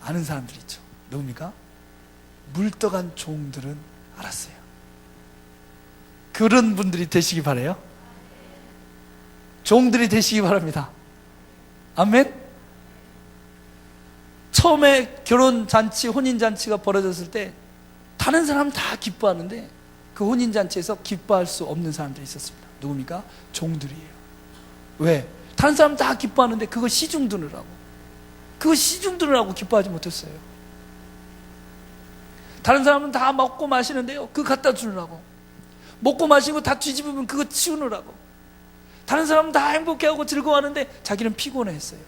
아는 사람들이 있죠. 누굽니까? 물떠간 종들은 알았어요. 그런 분들이 되시기 바라요. 종들이 되시기 바랍니다. 아멘. 처음에 결혼잔치, 혼인잔치가 벌어졌을 때 다른 사람은 다 기뻐하는데 그 혼인잔치에서 기뻐할 수 없는 사람들이 있었습니다. 누굽니까? 종들이에요. 왜? 다른 사람 다 기뻐하는데 그거 시중 드느라고, 기뻐하지 못했어요. 다른 사람은 다 먹고 마시는데요, 그거 갖다 주느라고, 먹고 마시고 다 뒤집으면 그거 치우느라고. 다른 사람은 다 행복해하고 즐거워하는데 자기는 피곤해했어요.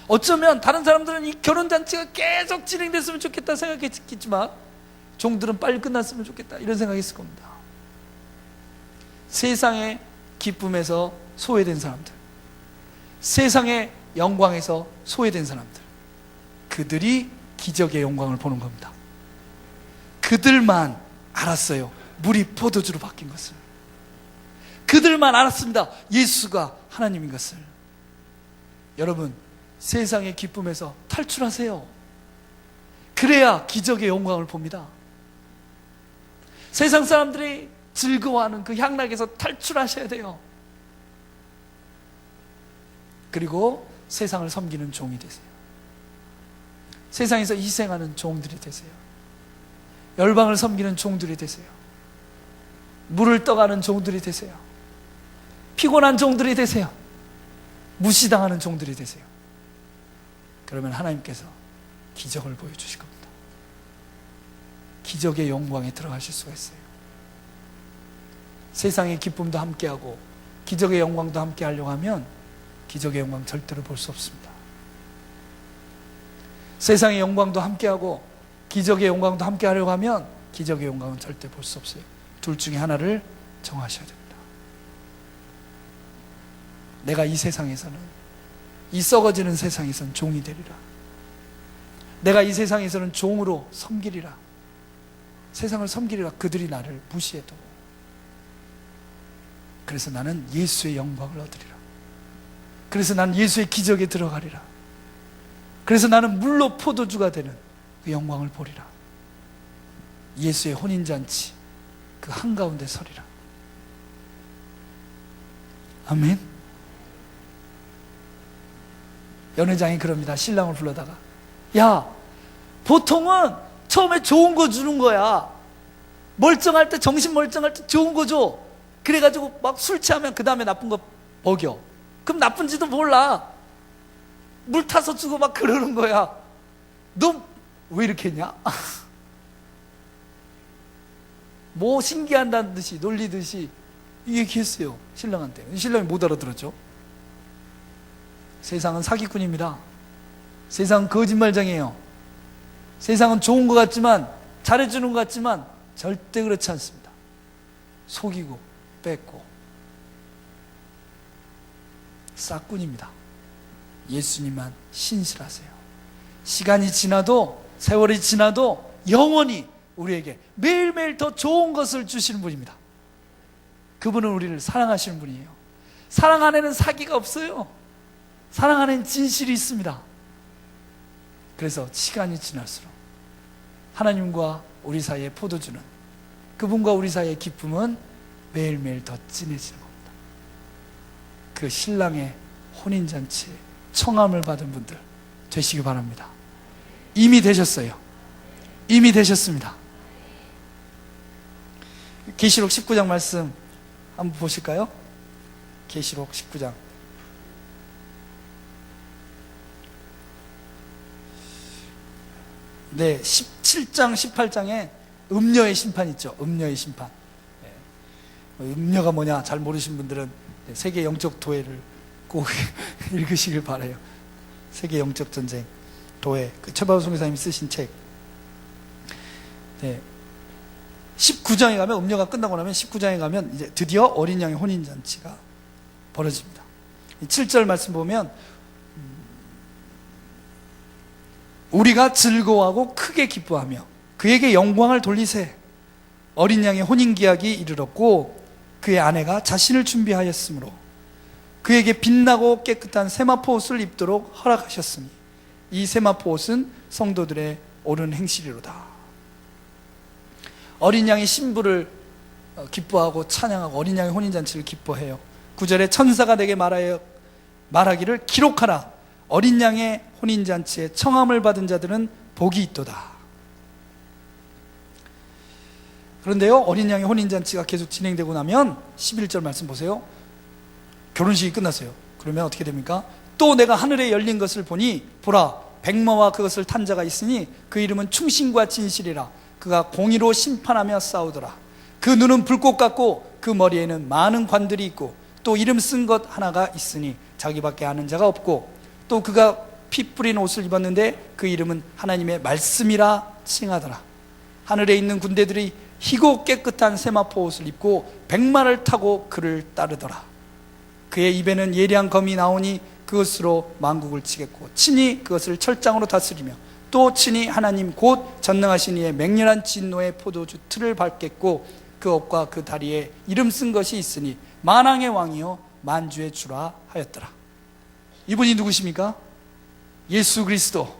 어쩌면 다른 사람들은 이 결혼잔치가 계속 진행됐으면 좋겠다 생각했겠지만 종들은 빨리 끝났으면 좋겠다 이런 생각했을 겁니다. 세상의 기쁨에서 소외된 사람들, 세상의 영광에서 소외된 사람들, 그들이 기적의 영광을 보는 겁니다. 그들만 알았어요. 물이 포도주로 바뀐 것을. 그들만 알았습니다. 예수가 하나님인 것을. 여러분, 세상의 기쁨에서 탈출하세요. 그래야 기적의 영광을 봅니다. 세상 사람들이 즐거워하는 그 향락에서 탈출하셔야 돼요. 그리고 세상을 섬기는 종이 되세요. 세상에서 희생하는 종들이 되세요. 열방을 섬기는 종들이 되세요. 물을 떠가는 종들이 되세요. 피곤한 종들이 되세요. 무시당하는 종들이 되세요. 그러면 하나님께서 기적을 보여주실 겁니다. 기적의 영광에 들어가실 수가 있어요. 세상의 기쁨도 함께하고 기적의 영광도 함께 하려고 하면 기적의 영광 절대로 볼 수 없습니다. 세상의 영광도 함께하고 기적의 영광도 함께 하려고 하면 기적의 영광은 절대 볼 수 없어요. 둘 중에 하나를 정하셔야 됩니다. 내가 이 세상에서는, 이 썩어지는 세상에서는 종이 되리라. 내가 이 세상에서는 종으로 섬기리라. 세상을 섬기리라. 그들이 나를 무시해도. 그래서 나는 예수의 영광을 얻으리라. 그래서 나는 예수의 기적에 들어가리라. 그래서 나는 물로 포도주가 되는 그 영광을 보리라. 예수의 혼인잔치 그 한가운데 서리라. 아멘. 연회장이 그럽니다. 신랑을 불러다가, 야, 보통은 처음에 좋은 거 주는 거야. 멀쩡할 때, 정신 멀쩡할 때 좋은 거 줘. 그래가지고 막 술 취하면 그 다음에 나쁜 거 먹여. 그럼 나쁜지도 몰라. 물 타서 주고 막 그러는 거야. 너 왜 이렇게 했냐? 뭐 신기한다는 듯이, 놀리듯이 얘기했어요. 신랑한테. 신랑이 못 알아들었죠. 세상은 사기꾼입니다. 세상은 거짓말장이에요. 세상은 좋은 것 같지만, 잘해주는 것 같지만 절대 그렇지 않습니다. 속이고 뺏고 싹꾼입니다. 예수님만 신실하세요. 시간이 지나도, 세월이 지나도 영원히 우리에게 매일매일 더 좋은 것을 주시는 분입니다. 그분은 우리를 사랑하시는 분이에요. 사랑 안에는 사기가 없어요. 사랑 안에는 진실이 있습니다. 그래서 시간이 지날수록 하나님과 우리 사이의 포도주는, 그분과 우리 사이의 기쁨은 매일매일 더 진해지는 겁니다. 그 신랑의 혼인잔치에 청함을 받은 분들 되시기 바랍니다. 이미 되셨어요. 이미 되셨습니다. 계시록 19장 말씀 한번 보실까요? 계시록 19장. 네, 17장, 18장에 음녀의 심판 있죠. 음녀의 심판. 음녀가 뭐냐 잘 모르신 분들은 세계 영적 도회를 꼭 읽으시길 바라요. 세계 영적 전쟁 도회, 그 최바우 선교사님이 쓰신 책. 네. 19장에 가면, 음녀가 끝나고 나면 19장에 가면 이제 드디어 어린 양의 혼인 잔치가 벌어집니다. 7절 말씀 보면 우리가 즐거워하고 크게 기뻐하며 그에게 영광을 돌리세. 어린 양의 혼인 기약이 이르렀고 그의 아내가 자신을 준비하였으므로 그에게 빛나고 깨끗한 세마포 옷을 입도록 허락하셨으니 이 세마포 옷은 성도들의 옳은 행실이로다. 어린 양의 신부를 기뻐하고 찬양하고 어린 양의 혼인잔치를 기뻐해요. 9절에 천사가 내게 말하기를 기록하라. 어린 양의 혼인잔치에 청함을 받은 자들은 복이 있도다. 그런데요, 어린 양의 혼인잔치가 계속 진행되고 나면 11절 말씀 보세요. 결혼식이 끝났어요. 그러면 어떻게 됩니까? 또 내가 하늘에 열린 것을 보니 보라, 백마와 그것을 탄 자가 있으니 그 이름은 충신과 진실이라. 그가 공의로 심판하며 싸우더라. 그 눈은 불꽃 같고 그 머리에는 많은 관들이 있고 또 이름 쓴 것 하나가 있으니 자기밖에 아는 자가 없고 또 그가 피 뿌린 옷을 입었는데 그 이름은 하나님의 말씀이라 칭하더라. 하늘에 있는 군대들이 희고 깨끗한 세마포 옷을 입고 백마를 타고 그를 따르더라. 그의 입에는 예리한 검이 나오니 그것으로 만국을 치겠고 친히 그것을 철장으로 다스리며 또 친히 하나님 곧 전능하신 이의 맹렬한 진노의 포도주 틀을 밟겠고 그 옷과 그 다리에 이름 쓴 것이 있으니 만왕의 왕이요 만주의 주라 하였더라. 이분이 누구십니까? 예수 그리스도,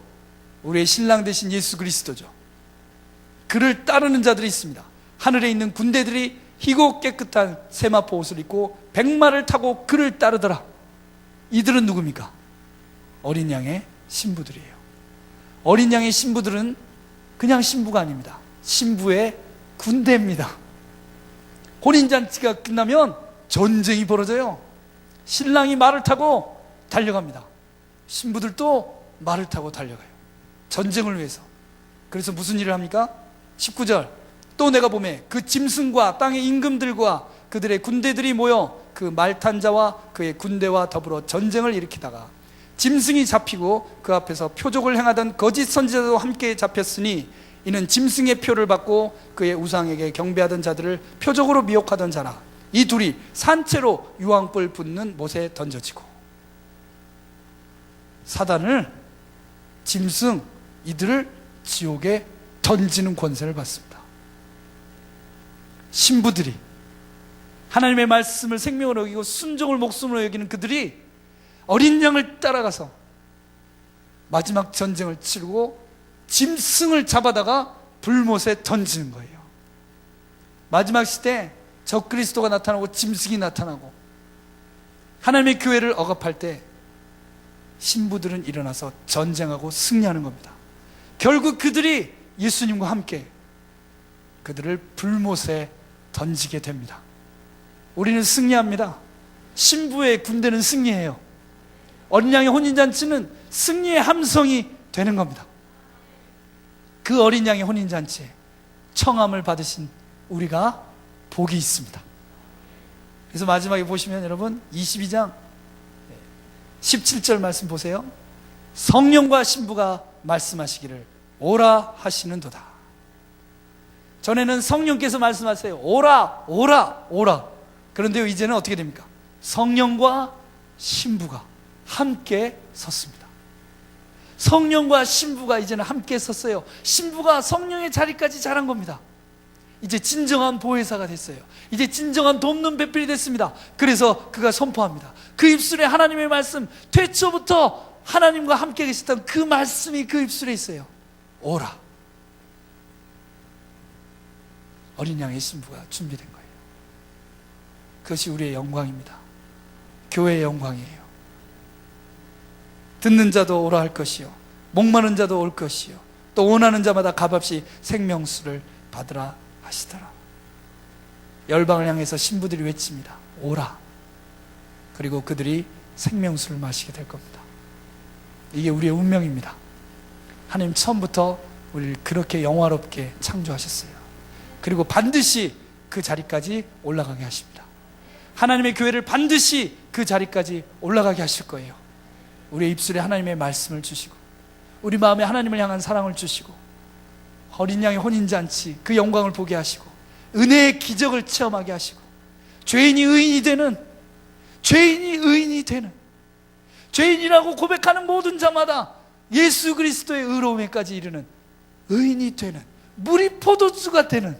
우리의 신랑 되신 예수 그리스도죠. 그를 따르는 자들이 있습니다. 하늘에 있는 군대들이 희고 깨끗한 세마포 옷을 입고 백마를 타고 그를 따르더라. 이들은 누굽니까? 어린 양의 신부들이에요. 어린 양의 신부들은 그냥 신부가 아닙니다. 신부의 군대입니다. 혼인잔치가 끝나면 전쟁이 벌어져요. 신랑이 말을 타고 달려갑니다. 신부들도 말을 타고 달려가요. 전쟁을 위해서. 그래서 무슨 일을 합니까? 19절, 또 내가 보매 그 짐승과 땅의 임금들과 그들의 군대들이 모여 그 말 탄 자와 그의 군대와 더불어 전쟁을 일으키다가 짐승이 잡히고 그 앞에서 표적을 행하던 거짓 선지자도 함께 잡혔으니 이는 짐승의 표를 받고 그의 우상에게 경배하던 자들을 표적으로 미혹하던 자라. 이 둘이 산채로 유황불 붙는 못에 던져지고. 사단을, 짐승, 이들을 지옥에 던지는 권세를 받습니다. 신부들이 하나님의 말씀을 생명으로 여기고 순종을 목숨으로 여기는 그들이 어린 양을 따라가서 마지막 전쟁을 치르고 짐승을 잡아다가 불못에 던지는 거예요. 마지막 시대에 적그리스도가 나타나고 짐승이 나타나고 하나님의 교회를 억압할 때 신부들은 일어나서 전쟁하고 승리하는 겁니다. 결국 그들이 예수님과 함께 그들을 불못에 던지게 됩니다. 우리는 승리합니다. 신부의 군대는 승리해요. 어린 양의 혼인잔치는 승리의 함성이 되는 겁니다. 그 어린 양의 혼인잔치에 청함을 받으신 우리가 복이 있습니다. 그래서 마지막에 보시면 여러분 22장 17절 말씀 보세요. 성령과 신부가 말씀하시기를 오라 하시는도다. 전에는 성령께서 말씀하세요. 오라, 오라, 오라. 그런데요, 이제는 어떻게 됩니까? 성령과 신부가 함께 섰습니다. 성령과 신부가 이제는 함께 섰어요. 신부가 성령의 자리까지 자란 겁니다. 이제 진정한 보혜사가 됐어요. 이제 진정한 돕는 배필이 됐습니다. 그래서 그가 선포합니다. 그 입술에 하나님의 말씀, 태초부터 하나님과 함께 계셨던 그 말씀이 그 입술에 있어요. 오라. 어린 양의 신부가 준비된 거예요. 그것이 우리의 영광입니다. 교회의 영광이에요. 듣는 자도 오라 할 것이요 목마른 자도 올 것이요 또 원하는 자마다 값없이 생명수를 받으라 하시더라. 열방을 향해서 신부들이 외칩니다. 오라. 그리고 그들이 생명수를 마시게 될 겁니다. 이게 우리의 운명입니다. 하나님 처음부터 우리를 그렇게 영화롭게 창조하셨어요. 그리고 반드시 그 자리까지 올라가게 하십니다. 하나님의 교회를 반드시 그 자리까지 올라가게 하실 거예요. 우리의 입술에 하나님의 말씀을 주시고 우리 마음에 하나님을 향한 사랑을 주시고 어린 양의 혼인잔치 그 영광을 보게 하시고 은혜의 기적을 체험하게 하시고 죄인이 의인이 되는 죄인이라고 고백하는 모든 자마다 예수 그리스도의 의로움에까지 이르는 의인이 되는 물이 포도주가 되는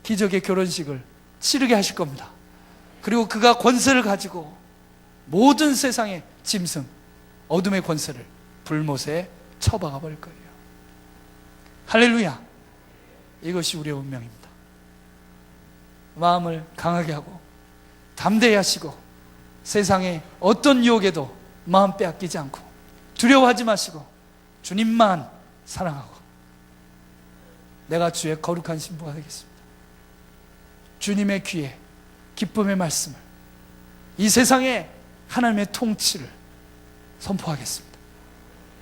기적의 결혼식을 치르게 하실 겁니다. 그리고 그가 권세를 가지고 모든 세상의 짐승 어둠의 권세를 불못에 쳐박아 버릴 거예요. 할렐루야. 이것이 우리의 운명입니다. 마음을 강하게 하고 담대히 하시고 세상의 어떤 유혹에도 마음 빼앗기지 않고 두려워하지 마시고 주님만 사랑하고 내가 주의 거룩한 신부가 되겠습니다. 주님의 귀에 기쁨의 말씀을 이 세상에 하나님의 통치를 선포하겠습니다.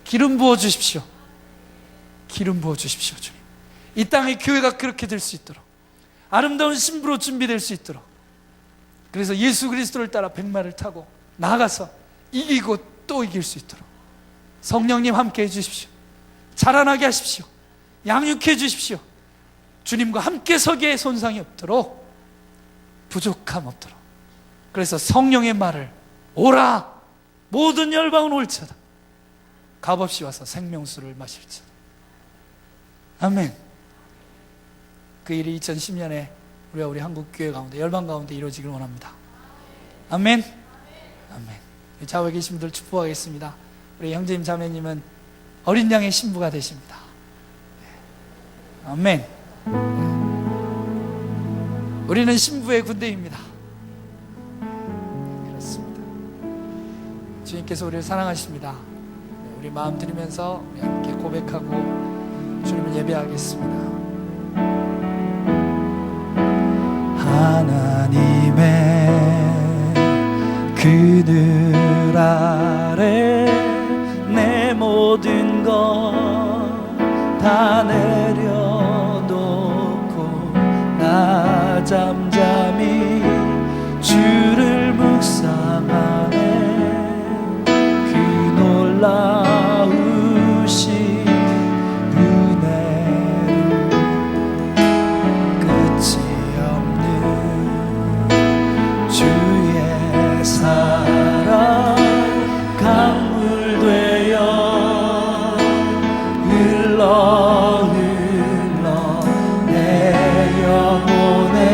기름 부어 주십시오. 기름 부어 주십시오. 주님, 이 땅의 교회가 그렇게 될 수 있도록 아름다운 신부로 준비될 수 있도록 그래서 예수 그리스도를 따라 백마를 타고 나아가서 이기고 또 이길 수 있도록 성령님 함께 해주십시오. 자라나게 하십시오. 양육해 주십시오. 주님과 함께 서기에 손상이 없도록 부족함 없도록 그래서 성령의 말을 오라 모든 열방은 올지어다 값없이 와서 생명수를 마실지어다. 아멘. 그 일이 2010년에 우리 한국 교회 가운데 열방 가운데 이루어지길 원합니다. 아멘. 아멘. 좌우에 계신 분들 축복하겠습니다. 우리 형제님 자매님은 어린 양의 신부가 되십니다. 아멘. 우리는 신부의 군대입니다. 그렇습니다. 주님께서 우리를 사랑하십니다. 우리 마음 들이면서 우리 함께 고백하고 주님을 예배하겠습니다. 하나님의 그늘 아래 내 모든 것 다 내려놓고 나 잠잠히 주를 묵상하네. 그 놀라우신 은혜로 끝이 없는 주의 사랑 강물 되어 흘러 내 영혼에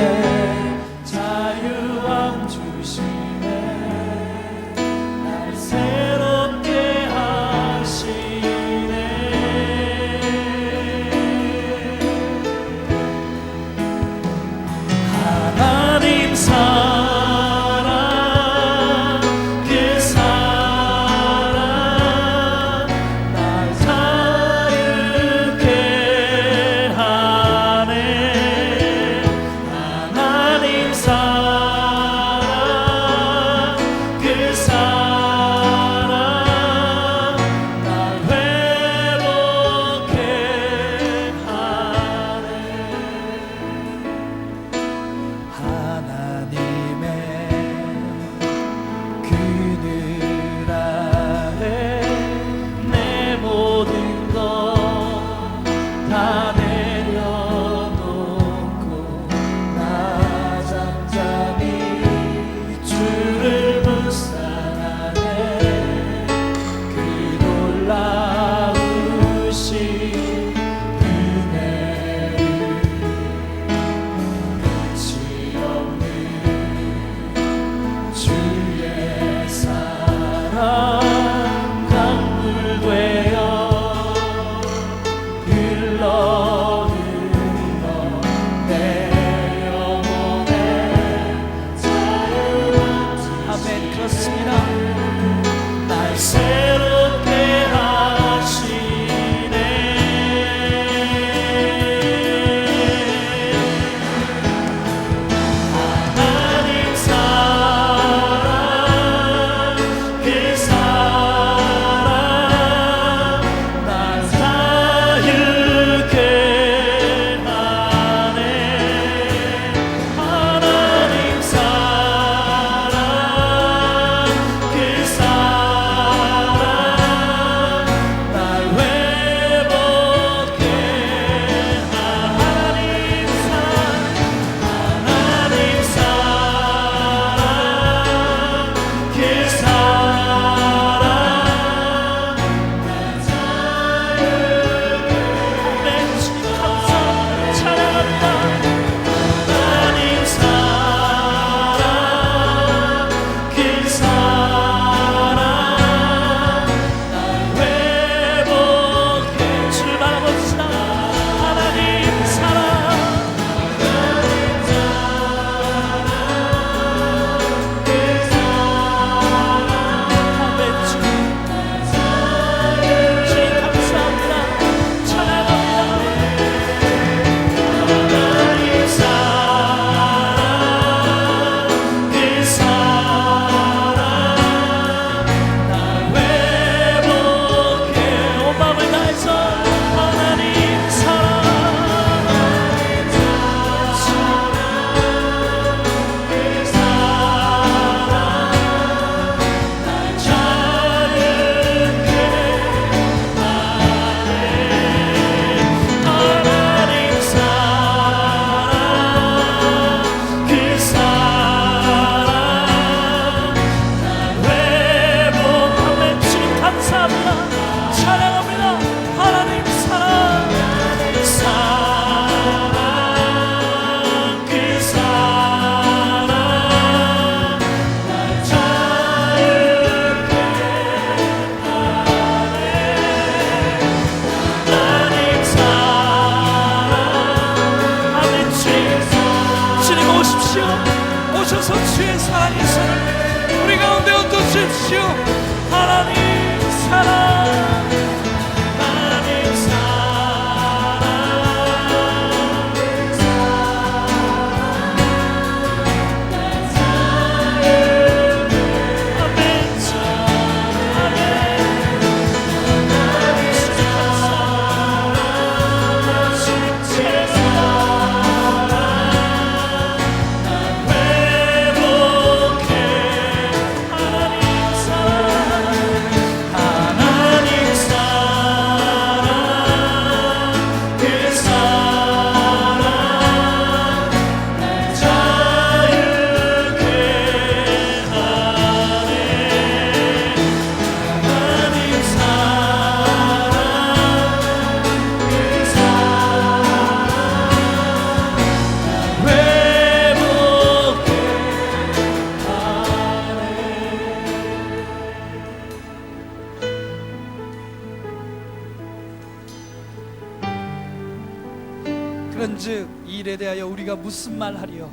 그런즉 이 일에 대하여 우리가 무슨 말하리요?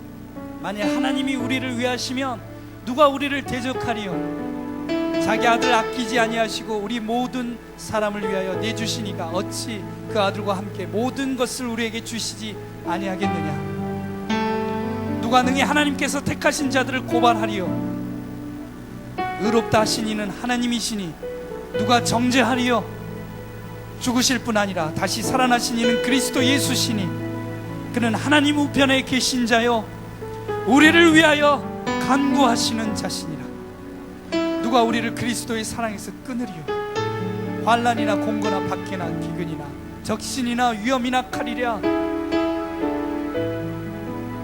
만일 하나님이 우리를 위하시면 누가 우리를 대적하리요? 자기 아들 아끼지 아니하시고 우리 모든 사람을 위하여 내주시니까 어찌 그 아들과 함께 모든 것을 우리에게 주시지 아니하겠느냐? 누가 능히 하나님께서 택하신 자들을 고발하리요? 의롭다 하신 이는 하나님이시니 누가 정죄하리요? 죽으실 뿐 아니라 다시 살아나신 이는 그리스도 예수시니 그는 하나님 우편에 계신 자요 우리를 위하여 간구하시는 자시니라. 누가 우리를 그리스도의 사랑에서 끊으리요? 환난이나 공고나 박해나 기근이나 적신이나 위험이나 칼이랴.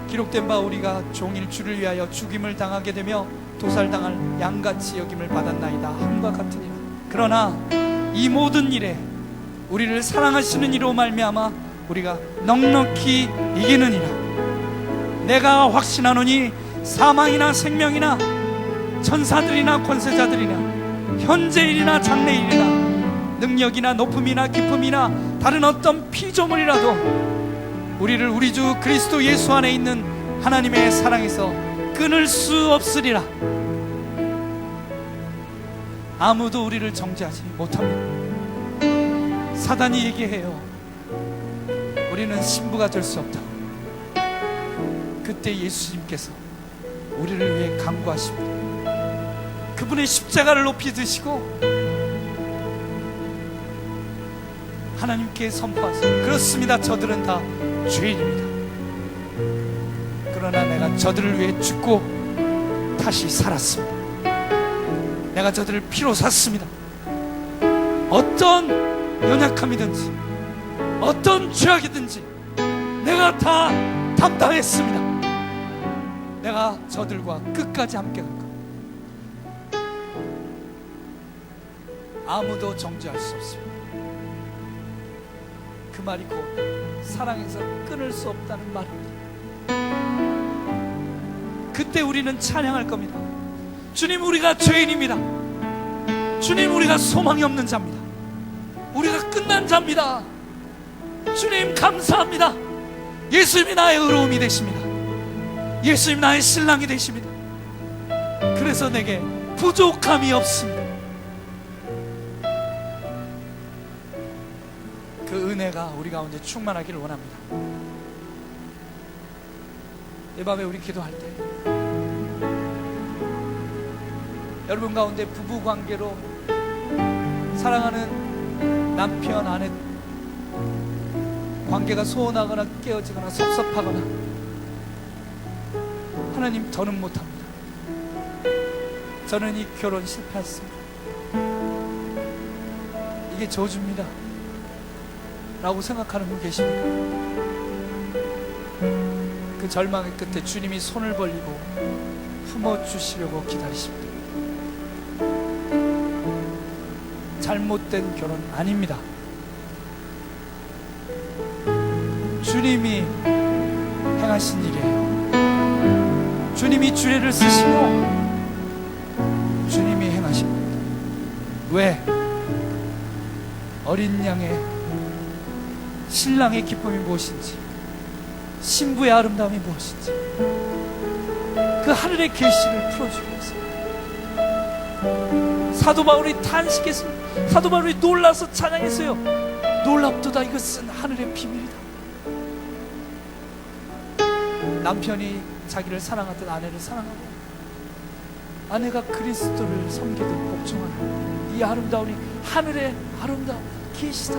기록된 바 우리가 종일 주를 위하여 죽임을 당하게 되며 도살당할 양같이 여김을 받았나이다 함과 같으니라. 그러나 이 모든 일에 우리를 사랑하시는 이로 말미암아 우리가 넉넉히 이기느니라. 내가 확신하노니 사망이나 생명이나 천사들이나 권세자들이나 현재일이나 장래일이나 능력이나 높음이나 깊음이나 다른 어떤 피조물이라도 우리를 우리 주 그리스도 예수 안에 있는 하나님의 사랑에서 끊을 수 없으리라. 아무도 우리를 정죄하지 못합니다. 사단이 얘기해요. 우리는 신부가 될 수 없다고. 그때 예수님께서 우리를 위해 간구하십니다. 그분의 십자가를 높이 드시고 하나님께 선포하세요. 그렇습니다. 저들은 다 죄인입니다. 그러나 내가 저들을 위해 죽고 다시 살았습니다. 내가 저들을 피로 샀습니다. 어떤 연약함이든지 어떤 죄악이든지 내가 다 담당했습니다. 내가 저들과 끝까지 함께 갈 겁니다. 아무도 정죄할 수 없습니다. 그 말이 곧 사랑에서 끊을 수 없다는 말입니다. 그때 우리는 찬양할 겁니다. 주님, 우리가 죄인입니다. 주님, 우리가 소망이 없는 자입니다. 우리가 끝난 자입니다. 주님, 감사합니다. 예수님이 나의 의로움이 되십니다. 예수님 나의 신랑이 되십니다. 그래서 내게 부족함이 없습니다. 그 은혜가 우리 가운데 충만하기를 원합니다. 이 밤에 우리 기도할 때 여러분 가운데 부부관계로 사랑하는 남편, 아내 관계가 소원하거나 깨어지거나 섭섭하거나 하나님, 더는 못합니다. 저는 이 결혼 실패했습니다. 이게 저주입니다 라고 생각하는 분 계십니까? 그 절망의 끝에 주님이 손을 벌리고 품어주시려고 기다리십니다. 잘못된 결혼 아닙니다. 주님이 행하신 일이에요. 주님이 주례를 쓰시고 주님이 행하신 겁니다. 왜? 어린 양의 신랑의 기쁨이 무엇인지, 신부의 아름다움이 무엇인지 그 하늘의 계시를 풀어주기 위해서 사도 바울이 탄식했습니다. 사도 바울이 놀라서 찬양했어요. 놀랍도다, 이것은 하늘의 비밀이다. 남편이 자기를 사랑하듯 아내를 사랑하고 아내가 그리스도를 섬기듯 복종하는 이 아름다움이 하늘의 아름다운 계시다.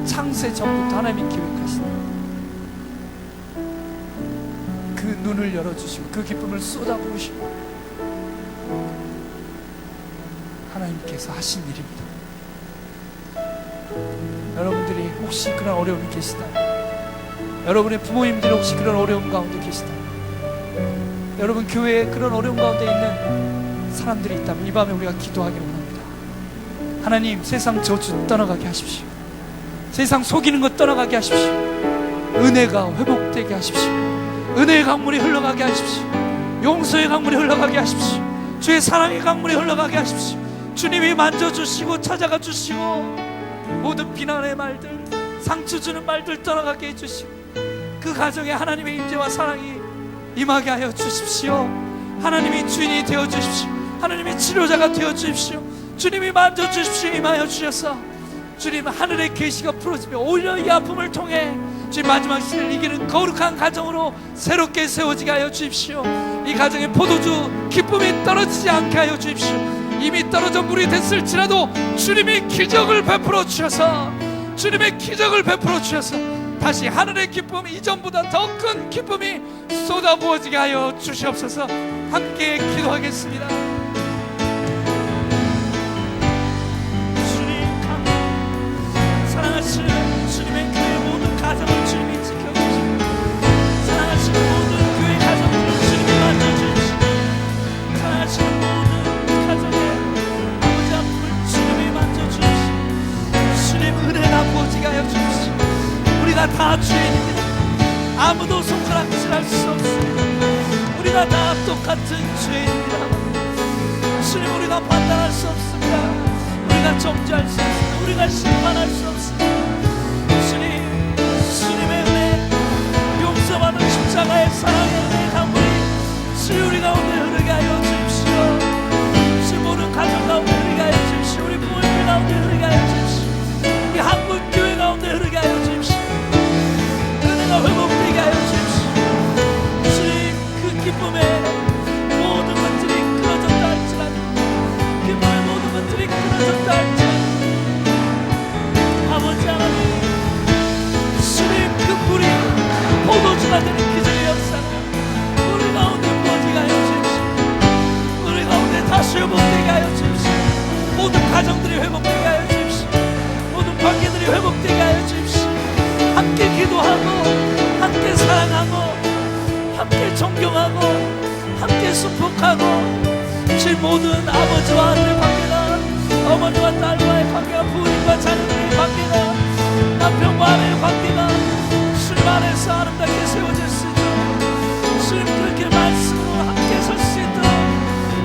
창세 전부터 하나님이 기획하신 그 눈을 열어주시고 그 기쁨을 쏟아부으시고 하나님께서 하신 일입니다. 여러분들이 혹시 그런 어려움이 계시다면, 여러분의 부모님들이 혹시 그런 어려움 가운데 계시다면, 여러분 교회에 그런 어려움 가운데 있는 사람들이 있다면 이 밤에 우리가 기도하기를 원합니다. 하나님, 세상 저주 떠나가게 하십시오. 세상 속이는 것 떠나가게 하십시오. 은혜가 회복되게 하십시오. 은혜의 강물이 흘러가게 하십시오. 용서의 강물이 흘러가게 하십시오. 주의 사랑의 강물이 흘러가게 하십시오. 주님이 만져주시고 찾아가 주시고 모든 비난의 말들, 상처 주는 말들 떠나가게 해주시고 그 가정에 하나님의 임재와 사랑이 임하게 하여 주십시오. 하나님이 주인이 되어 주십시오. 하나님이 치료자가 되어 주십시오. 주님이 만져주십시오. 임하여 주셔서 주님 하늘의 계시가 풀어지며 오히려 이 아픔을 통해 주님 마지막 시대를 이기는 거룩한 가정으로 새롭게 세워지게 하여 주십시오. 이 가정에 포도주 기쁨이 떨어지지 않게 하여 주십시오. 이미 떨어져 물이 됐을지라도 주님이 기적을 베풀어 주셔서 주님의 기적을 베풀어 주셔서 다시 하늘의 기쁨, 이전보다 더 큰 기쁨이 쏟아부어지게 하여 주시옵소서. 함께 기도하겠습니다. 사랑하시는 주님의 교회 모든 가정을 주님이 지켜주시고 사랑하시는 모든 교회 가정들을 주님이 만져주시고 사랑하시는 모든 가정의 아버지 아픔을 주님이 만져주시고 주님 은혜가 부어지게 하여 주시고 우리가 다 죄인입니다. 아무도 손가락질할 수 없습니다. 우리가 다 똑같은 죄인입니다. 주님 우리가 판단할 수 없습니다. 우리가 정죄할 수 없습니다. 우리가 심판할 수 없습니다. 주님의 은혜, 용서받은 십자가의 사랑의 은혜의 강물이 주님 우리 가운데 흐르게 하여 주십시오. 주님 모든 가정 가운데 흐르게 하여 주십시오. 우리 부모님 가운데 흐르게 하여 주십시오. 우리 한국 교회 가운데 흐르게 하여 주십시오. 은혜가 회복되게 하여 주십시오. 주님 그 기쁨에 모든 것들이 끊어졌다 할지라도 기쁨의 모든 것들이 끊어졌다 할지라도 아버지 하나님 주님 그 불이 포도주가 되는 기적의 역사가 우리 가운데 부어지게 하여 주십시오. 우리 가운데 다시 회복되게 하여 주십시오. 모든 가정들이 회복되게 하여 주십시오. 모든 관계들이 회복되게 하여 주십시오. 함께 기도하고 함께 사랑하고 함께 존경하고 함께 수복하고 주님 모든 아버지와 아들의 관계가 어머니와 딸과의 관계가 부모님과 자녀들의 관계가 남편과 아내의 관계가 주님 안에서 아름답게 세워질 수 있도록 주님 그렇게 말씀으로 함께 설 수 있도록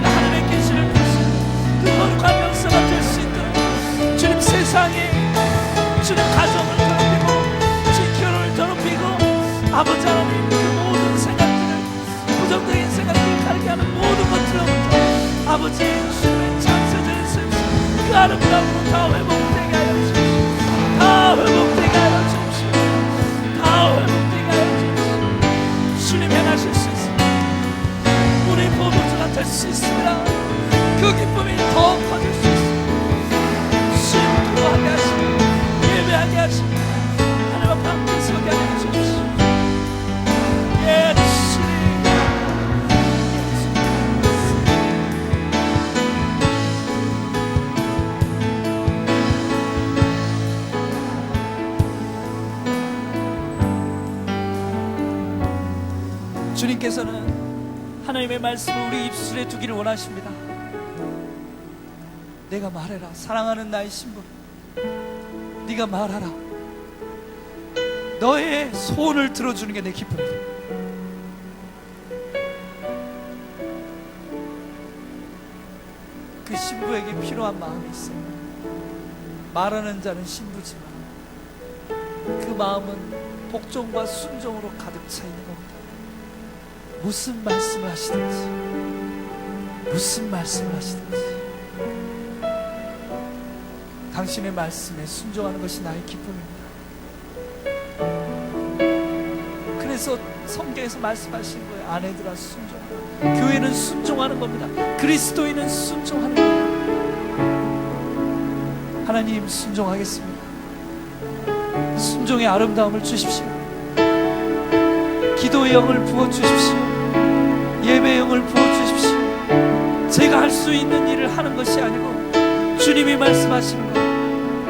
하나님의 계시를 보시고 그 거룩한 역사가 될 수 있도록 주님 세상에 주님 가정을 더럽히고 주님 결혼을 더럽히고 아버지 하나님 그 모든 생각들을 부정적인 생각들을 가르게 하는 모든 것들로부터 아버지 주님의 창세전의 샘 그 아름다움으로 다 회복되게 하여 주십시오. 다 회복되게 하여 주십시오. 다 회복되게 하여 주십시오. 주님 행하실 수 있습니다. 우리 포도주가 될 수 있습니다. 그 기쁨이 더 커질 수 있습니다. 주님 기도하게 하시고 예배하게 하시고 하나님 앞에 함께 서게 하여 주십시오. 예 주님 주님께서는 하나님의 말씀을 우리 입술에 두기를 원하십니다. 내가 말해라. 사랑하는 나의 신부 네가 말하라. 너의 소원을 들어주는 게 내 기쁨이다. 그 신부에게 필요한 마음이 있어요. 말하는 자는 신부지만 그 마음은 복종과 순종으로 가득 차 있는 겁니다. 무슨 말씀을 하시든지 무슨 말씀을 하시든지 당신의 말씀에 순종하는 것이 나의 기쁨입니다. 그래서 성경에서 말씀하신 거예요. 아내들아 순종하라. 교회는 순종하는 겁니다. 그리스도인은 순종하는 겁니다. 하나님 순종하겠습니다. 순종의 아름다움을 주십시오. 기도의 영을 부어주십시오. 예배의 영을 부어주십시오. 제가 할 수 있는 일을 하는 것이 아니고 주님이 말씀하시는 것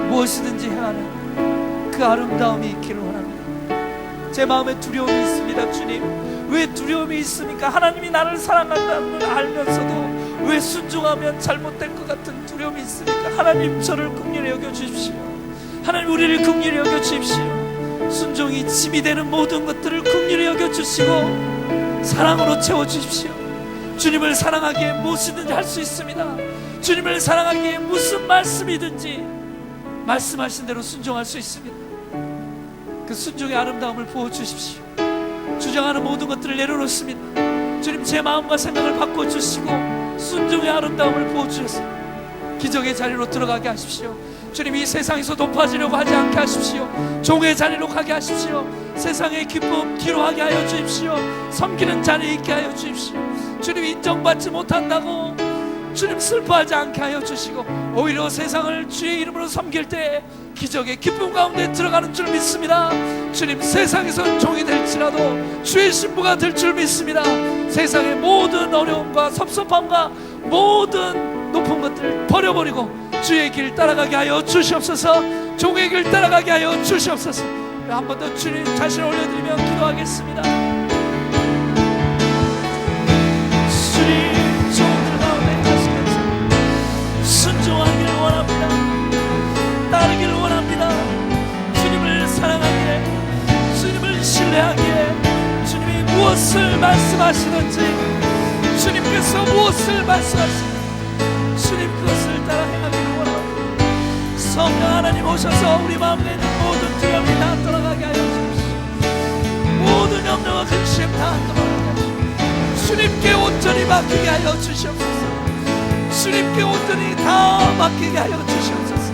무엇이든지 행하는 그 아름다움이 있기를 원합니다. 제 마음에 두려움이 있습니다. 주님 왜 두려움이 있습니까? 하나님이 나를 사랑한다는 걸 알면서도 왜 순종하면 잘못될 것 같은 두려움이 있습니까? 하나님 저를 긍휼히 여겨주십시오. 하나님 우리를 긍휼히 여겨주십시오. 순종이 짐이 되는 모든 것들을 긍휼히 여겨주시고 사랑으로 채워주십시오. 주님을 사랑하기에 무엇이든지 할 수 있습니다. 주님을 사랑하기에 무슨 말씀이든지 말씀하신 대로 순종할 수 있습니다. 그 순종의 아름다움을 부어주십시오. 주장하는 모든 것들을 내려놓습니다. 주님, 제 마음과 생각을 바꿔주시고 순종의 아름다움을 부어주셔서 기적의 자리로 들어가게 하십시오. 주님, 이 세상에서 높아지려고 하지 않게 하십시오. 종의 자리로 가게 하십시오. 세상의 기쁨 뒤로 하게 하여 주십시오. 섬기는 자리에 있게 하여 주십시오. 주님, 인정받지 못한다고 주님 슬퍼하지 않게 하여 주시고, 오히려 세상을 주의 이름으로 섬길 때 기적의 기쁨 가운데 들어가는 줄 믿습니다. 주님, 세상에서 종이 될지라도 주의 신부가 될 줄 믿습니다. 세상의 모든 어려움과 섭섭함과 모든 높은 것들을 버려버리고 주의 길 따라가게 하여 주시옵소서. 종의 길 따라가게 하여 주시옵소서. 한 번 더 주님 자신을 올려드리며 기도하겠습니다. 주님, 종들 가운데 가시면서 순종하기를 원합니다. 따르기를 원합니다. 주님을 사랑하기에, 주님을 신뢰하기에, 주님이 무엇을 말씀하시든지, 주님께서 무엇을 말씀하시든지 주님 그것을 따라 행하기를 원합니다. 성령 하나님 오셔서 우리 마음에 있는 모든 두려움이 다 떠나가게 하여 주십시오. 모든 염려와 근심 다 떠나가게 하여 주십시오. 주님께 온전히 맡기게 하여 주시옵소서. 주님께 온전히 다 맡기게 하여 주시옵소서.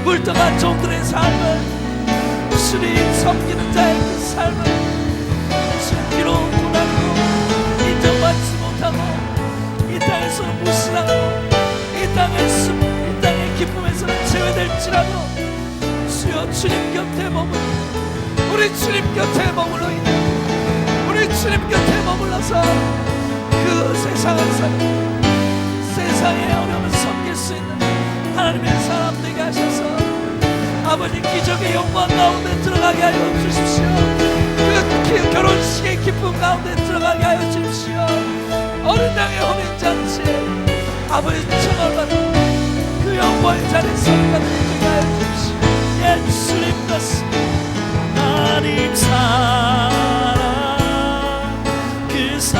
물떠간 종들의 삶을, 주님 섬기는 자의 그 삶을 주님 비록 고난으로 인정받지 못하고 이 땅에서는 무시당하고 이 땅의 기쁨에서는 제외될지라도 주여, 주님 곁에 머물러, 우리 주님 곁에 머물러 있는, 우리 주님 곁에 머물러서 그 세상을 살고 세상의 어려움을 섬길 수 있는 하나님의 사람 되게 하셔서 아버지 기적의 영광 가운데 들어가게 하여 주십시오. 그 결혼식의 기쁨 가운데 들어가게 하여 주십시오. 어린 양의 혼인잔치 아버지 청월받은 그 영광의 자리에 서리가 되게 하여 주십시오. 예수님 같습니다. 하나님 사랑, 그 사랑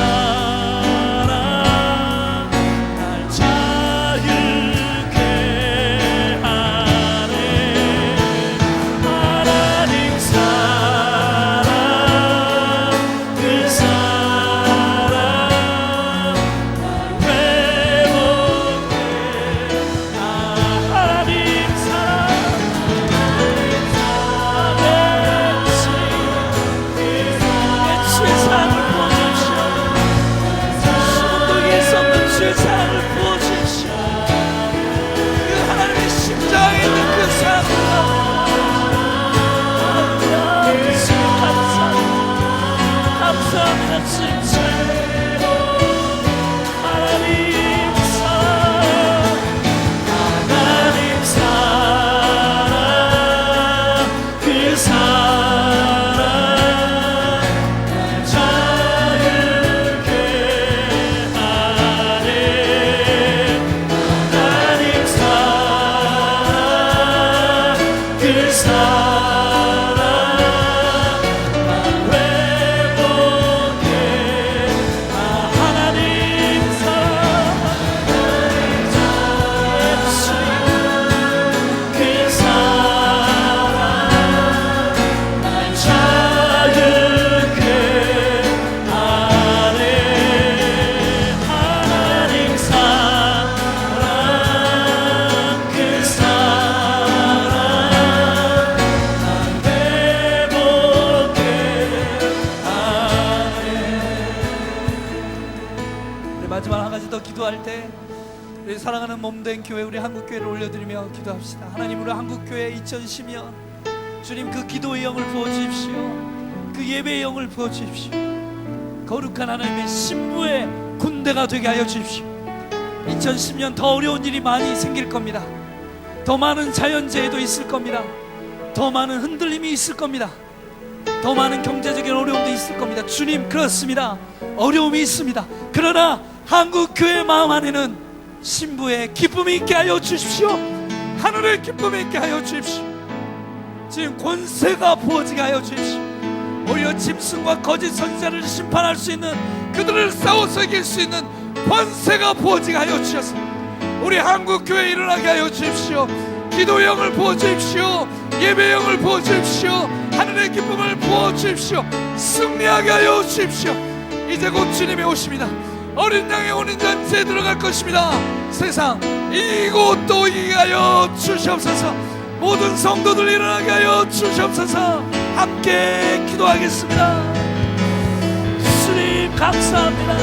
날 자유케 하네. 하나님 사랑, 그 사랑 날 회복해. 하나님 사랑, 주의 사랑을 부어주십시오. 수분독이 있었던 주의 사랑을 부어주십시오. 그 하나님의 심장에 있는 그 사랑을 주님 감사합니다. 감사합니다. 주님 하나님 사랑, 하나님 사랑, 그 사랑 자유케 하네. 하나님 사랑, 그 사랑 날 회복해. 하나님 사랑, 그 사랑 날 자유케 하네. 하나님 사랑, 그 사랑 날 회복해 하네. 우리 마지막 한 가지 더 기도할 때 우리 사랑하는 몸된 교회, 우리 한국교회를 올려드리며 기도합시다. 하나님, 우리 한국교회 2010년 주님 그 기도의 영을 부어주십시오. 그 예배의 영을 부어주십시오. 거룩한 하나님의 신부의 군대가 되게 하여 주십시오. 2010년 더 어려운 일이 많이 생길 겁니다. 더 많은 자연재해도 있을 겁니다. 더 많은 흔들림이 있을 겁니다. 더 많은 경제적인 어려움도 있을 겁니다. 주님, 그렇습니다. 어려움이 있습니다. 그러나 한국교회 마음 안에는 신부의 기쁨이 있게 하여 주십시오. 하늘의 기쁨이 있게 하여 주십시오. 지금 권세가 부어지게 하여 주십시오. 오히려 짐승과 거짓 선지자를 심판할 수 있는, 그들을 싸워서 이길 수 있는 권세가 부어지게 하여 주셔서 우리 한국교회 일어나게 하여 주십시오. 기도의 영을 부어주십시오. 예배의 영을 부어주십시오. 하늘의 기쁨을 부어주십시오. 승리하게 하여 주십시오. 이제 곧 주님이 오십니다. 어린 양의 혼인 잔치에 들어갈 것입니다. 세상 이곳도 이기게 하여 주시옵소서. 모든 성도들 일어나게 하여 주시옵소서. 함께 기도하겠습니다. 주님 감사합니다.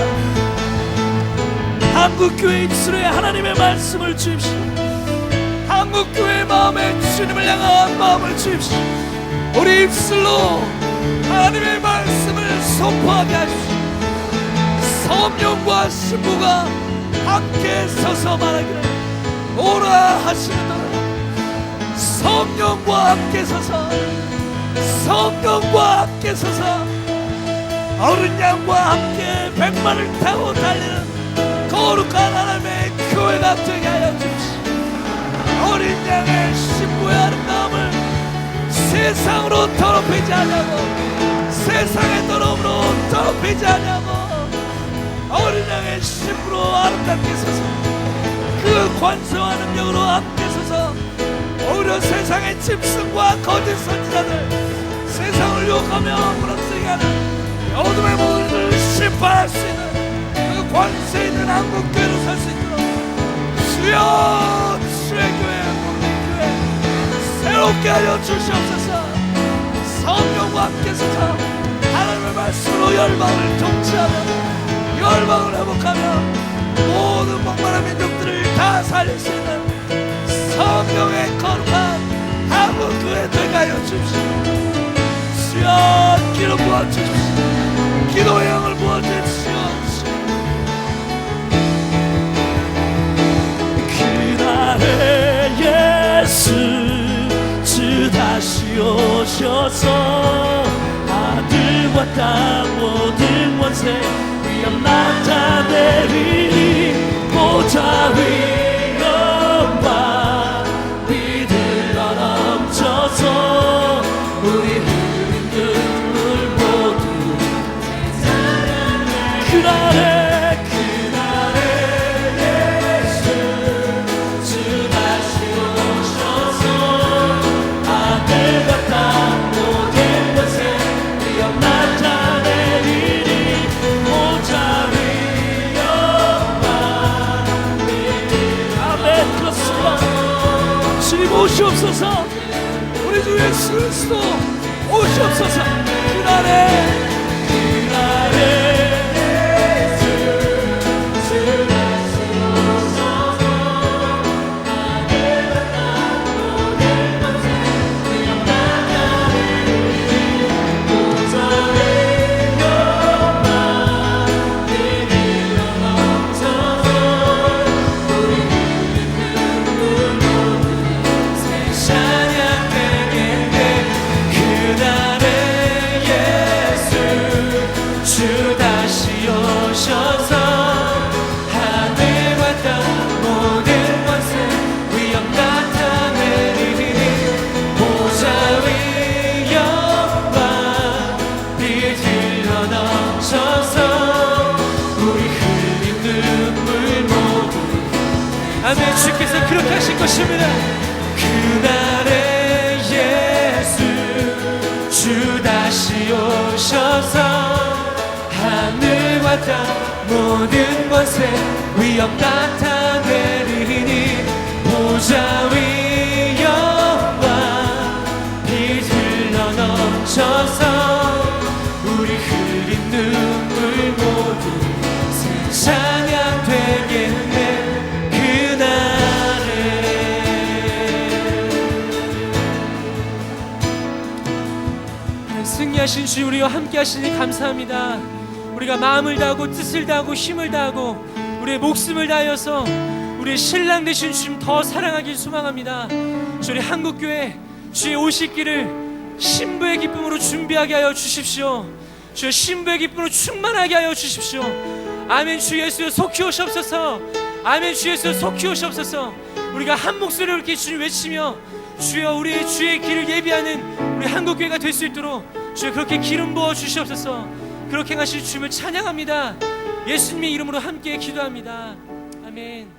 한국교회 입술에 하나님의 말씀을 주십시오. 한국교회 마음에 주님을 향한 마음을 주십시오. 우리 입술로 하나님의 말씀을 선포하게 하십시오. 성령과 신부가 함께 서서 말하기를 오라 하시는도다. 성령과 함께 서서, 성령과 함께 서서 어른 양과 함께 백마를 타고 달리는 거룩한 하나님의 교회가 되게 하여 주십시오. 어린 양의 신부의 아름다움을 세상으로 더럽히지 않냐고, 세상의 더러움으로 더럽히지 않냐고, 어린 양의 신부로 아름답게 서서 그 관세와 능력으로 함께 서서 오히려 세상의 짐승과 거짓 선지자들, 세상을 유혹하며 무너뜨리게 하는 어둠의 모든 일을 심판할 수 있는 그 관세 있는 한국교회로 살 수 있도록 주여, 주의 교회, 우리 교회 새롭게 하여 주시옵소서. 성령과 함께 서서 하나님의 말씀으로 열방을 통치하며 열방을 회복하며 모든 목마른 민족들을 다 살릴 수 있는 성령의 거룩한 한국교회 되게 하여 주십시오. 주여, 기름 부어주십시오. 기도의 영을 부어주십시오. 그날에 예수 주 다시 오셔서 하늘과 땅 모든 권세 위엄 나타내리니 보좌 위 영광 비들러 넘쳐서 우리 흘린 눈물 모두 그날에 예수 주 다시 오셔서 하늘과 땅 모든 것에 위엄 나타내리니 보좌 위 영광 아멘. 그렇습니다. 주님 오시옵소서. 우리 주 예수 그리스도 오시옵소서. 그날에 아멘. 주께서 그렇게 하실 것입니다. 그날에 예수 주 다시 오셔서 하늘과 땅 모든 것에 위엄 나타내리니 보좌 위 영광 빛 흘러 넘쳐서 우리 흘린 눈물 모두 새 찬양 되겠네. 승리하신 주 우리와 함께 하시니 감사합니다. 우리가 마음을 다하고 뜻을 다하고 힘을 다하고 우리의 목숨을 다하여서 우리의 신랑 되신 주님 더 사랑하길 소망합니다. 우리 한국교회 주의 오실 길을 신부의 기쁨으로 준비하게 하여 주십시오. 주여 신부의 기쁨으로 충만하게 하여 주십시오. 아멘. 주 예수여 속히 오시옵소서. 아멘. 주 예수여 속히 오시옵소서. 우리가 한 목소리로 이렇게 주님 외치며 주여 우리의 주의 길을 예비하는 우리 한국교회가 될 수 있도록 주여 그렇게 기름 부어 주시옵소서. 그렇게 하실 주님을 찬양합니다. 예수님의 이름으로 함께 기도합니다. 아멘.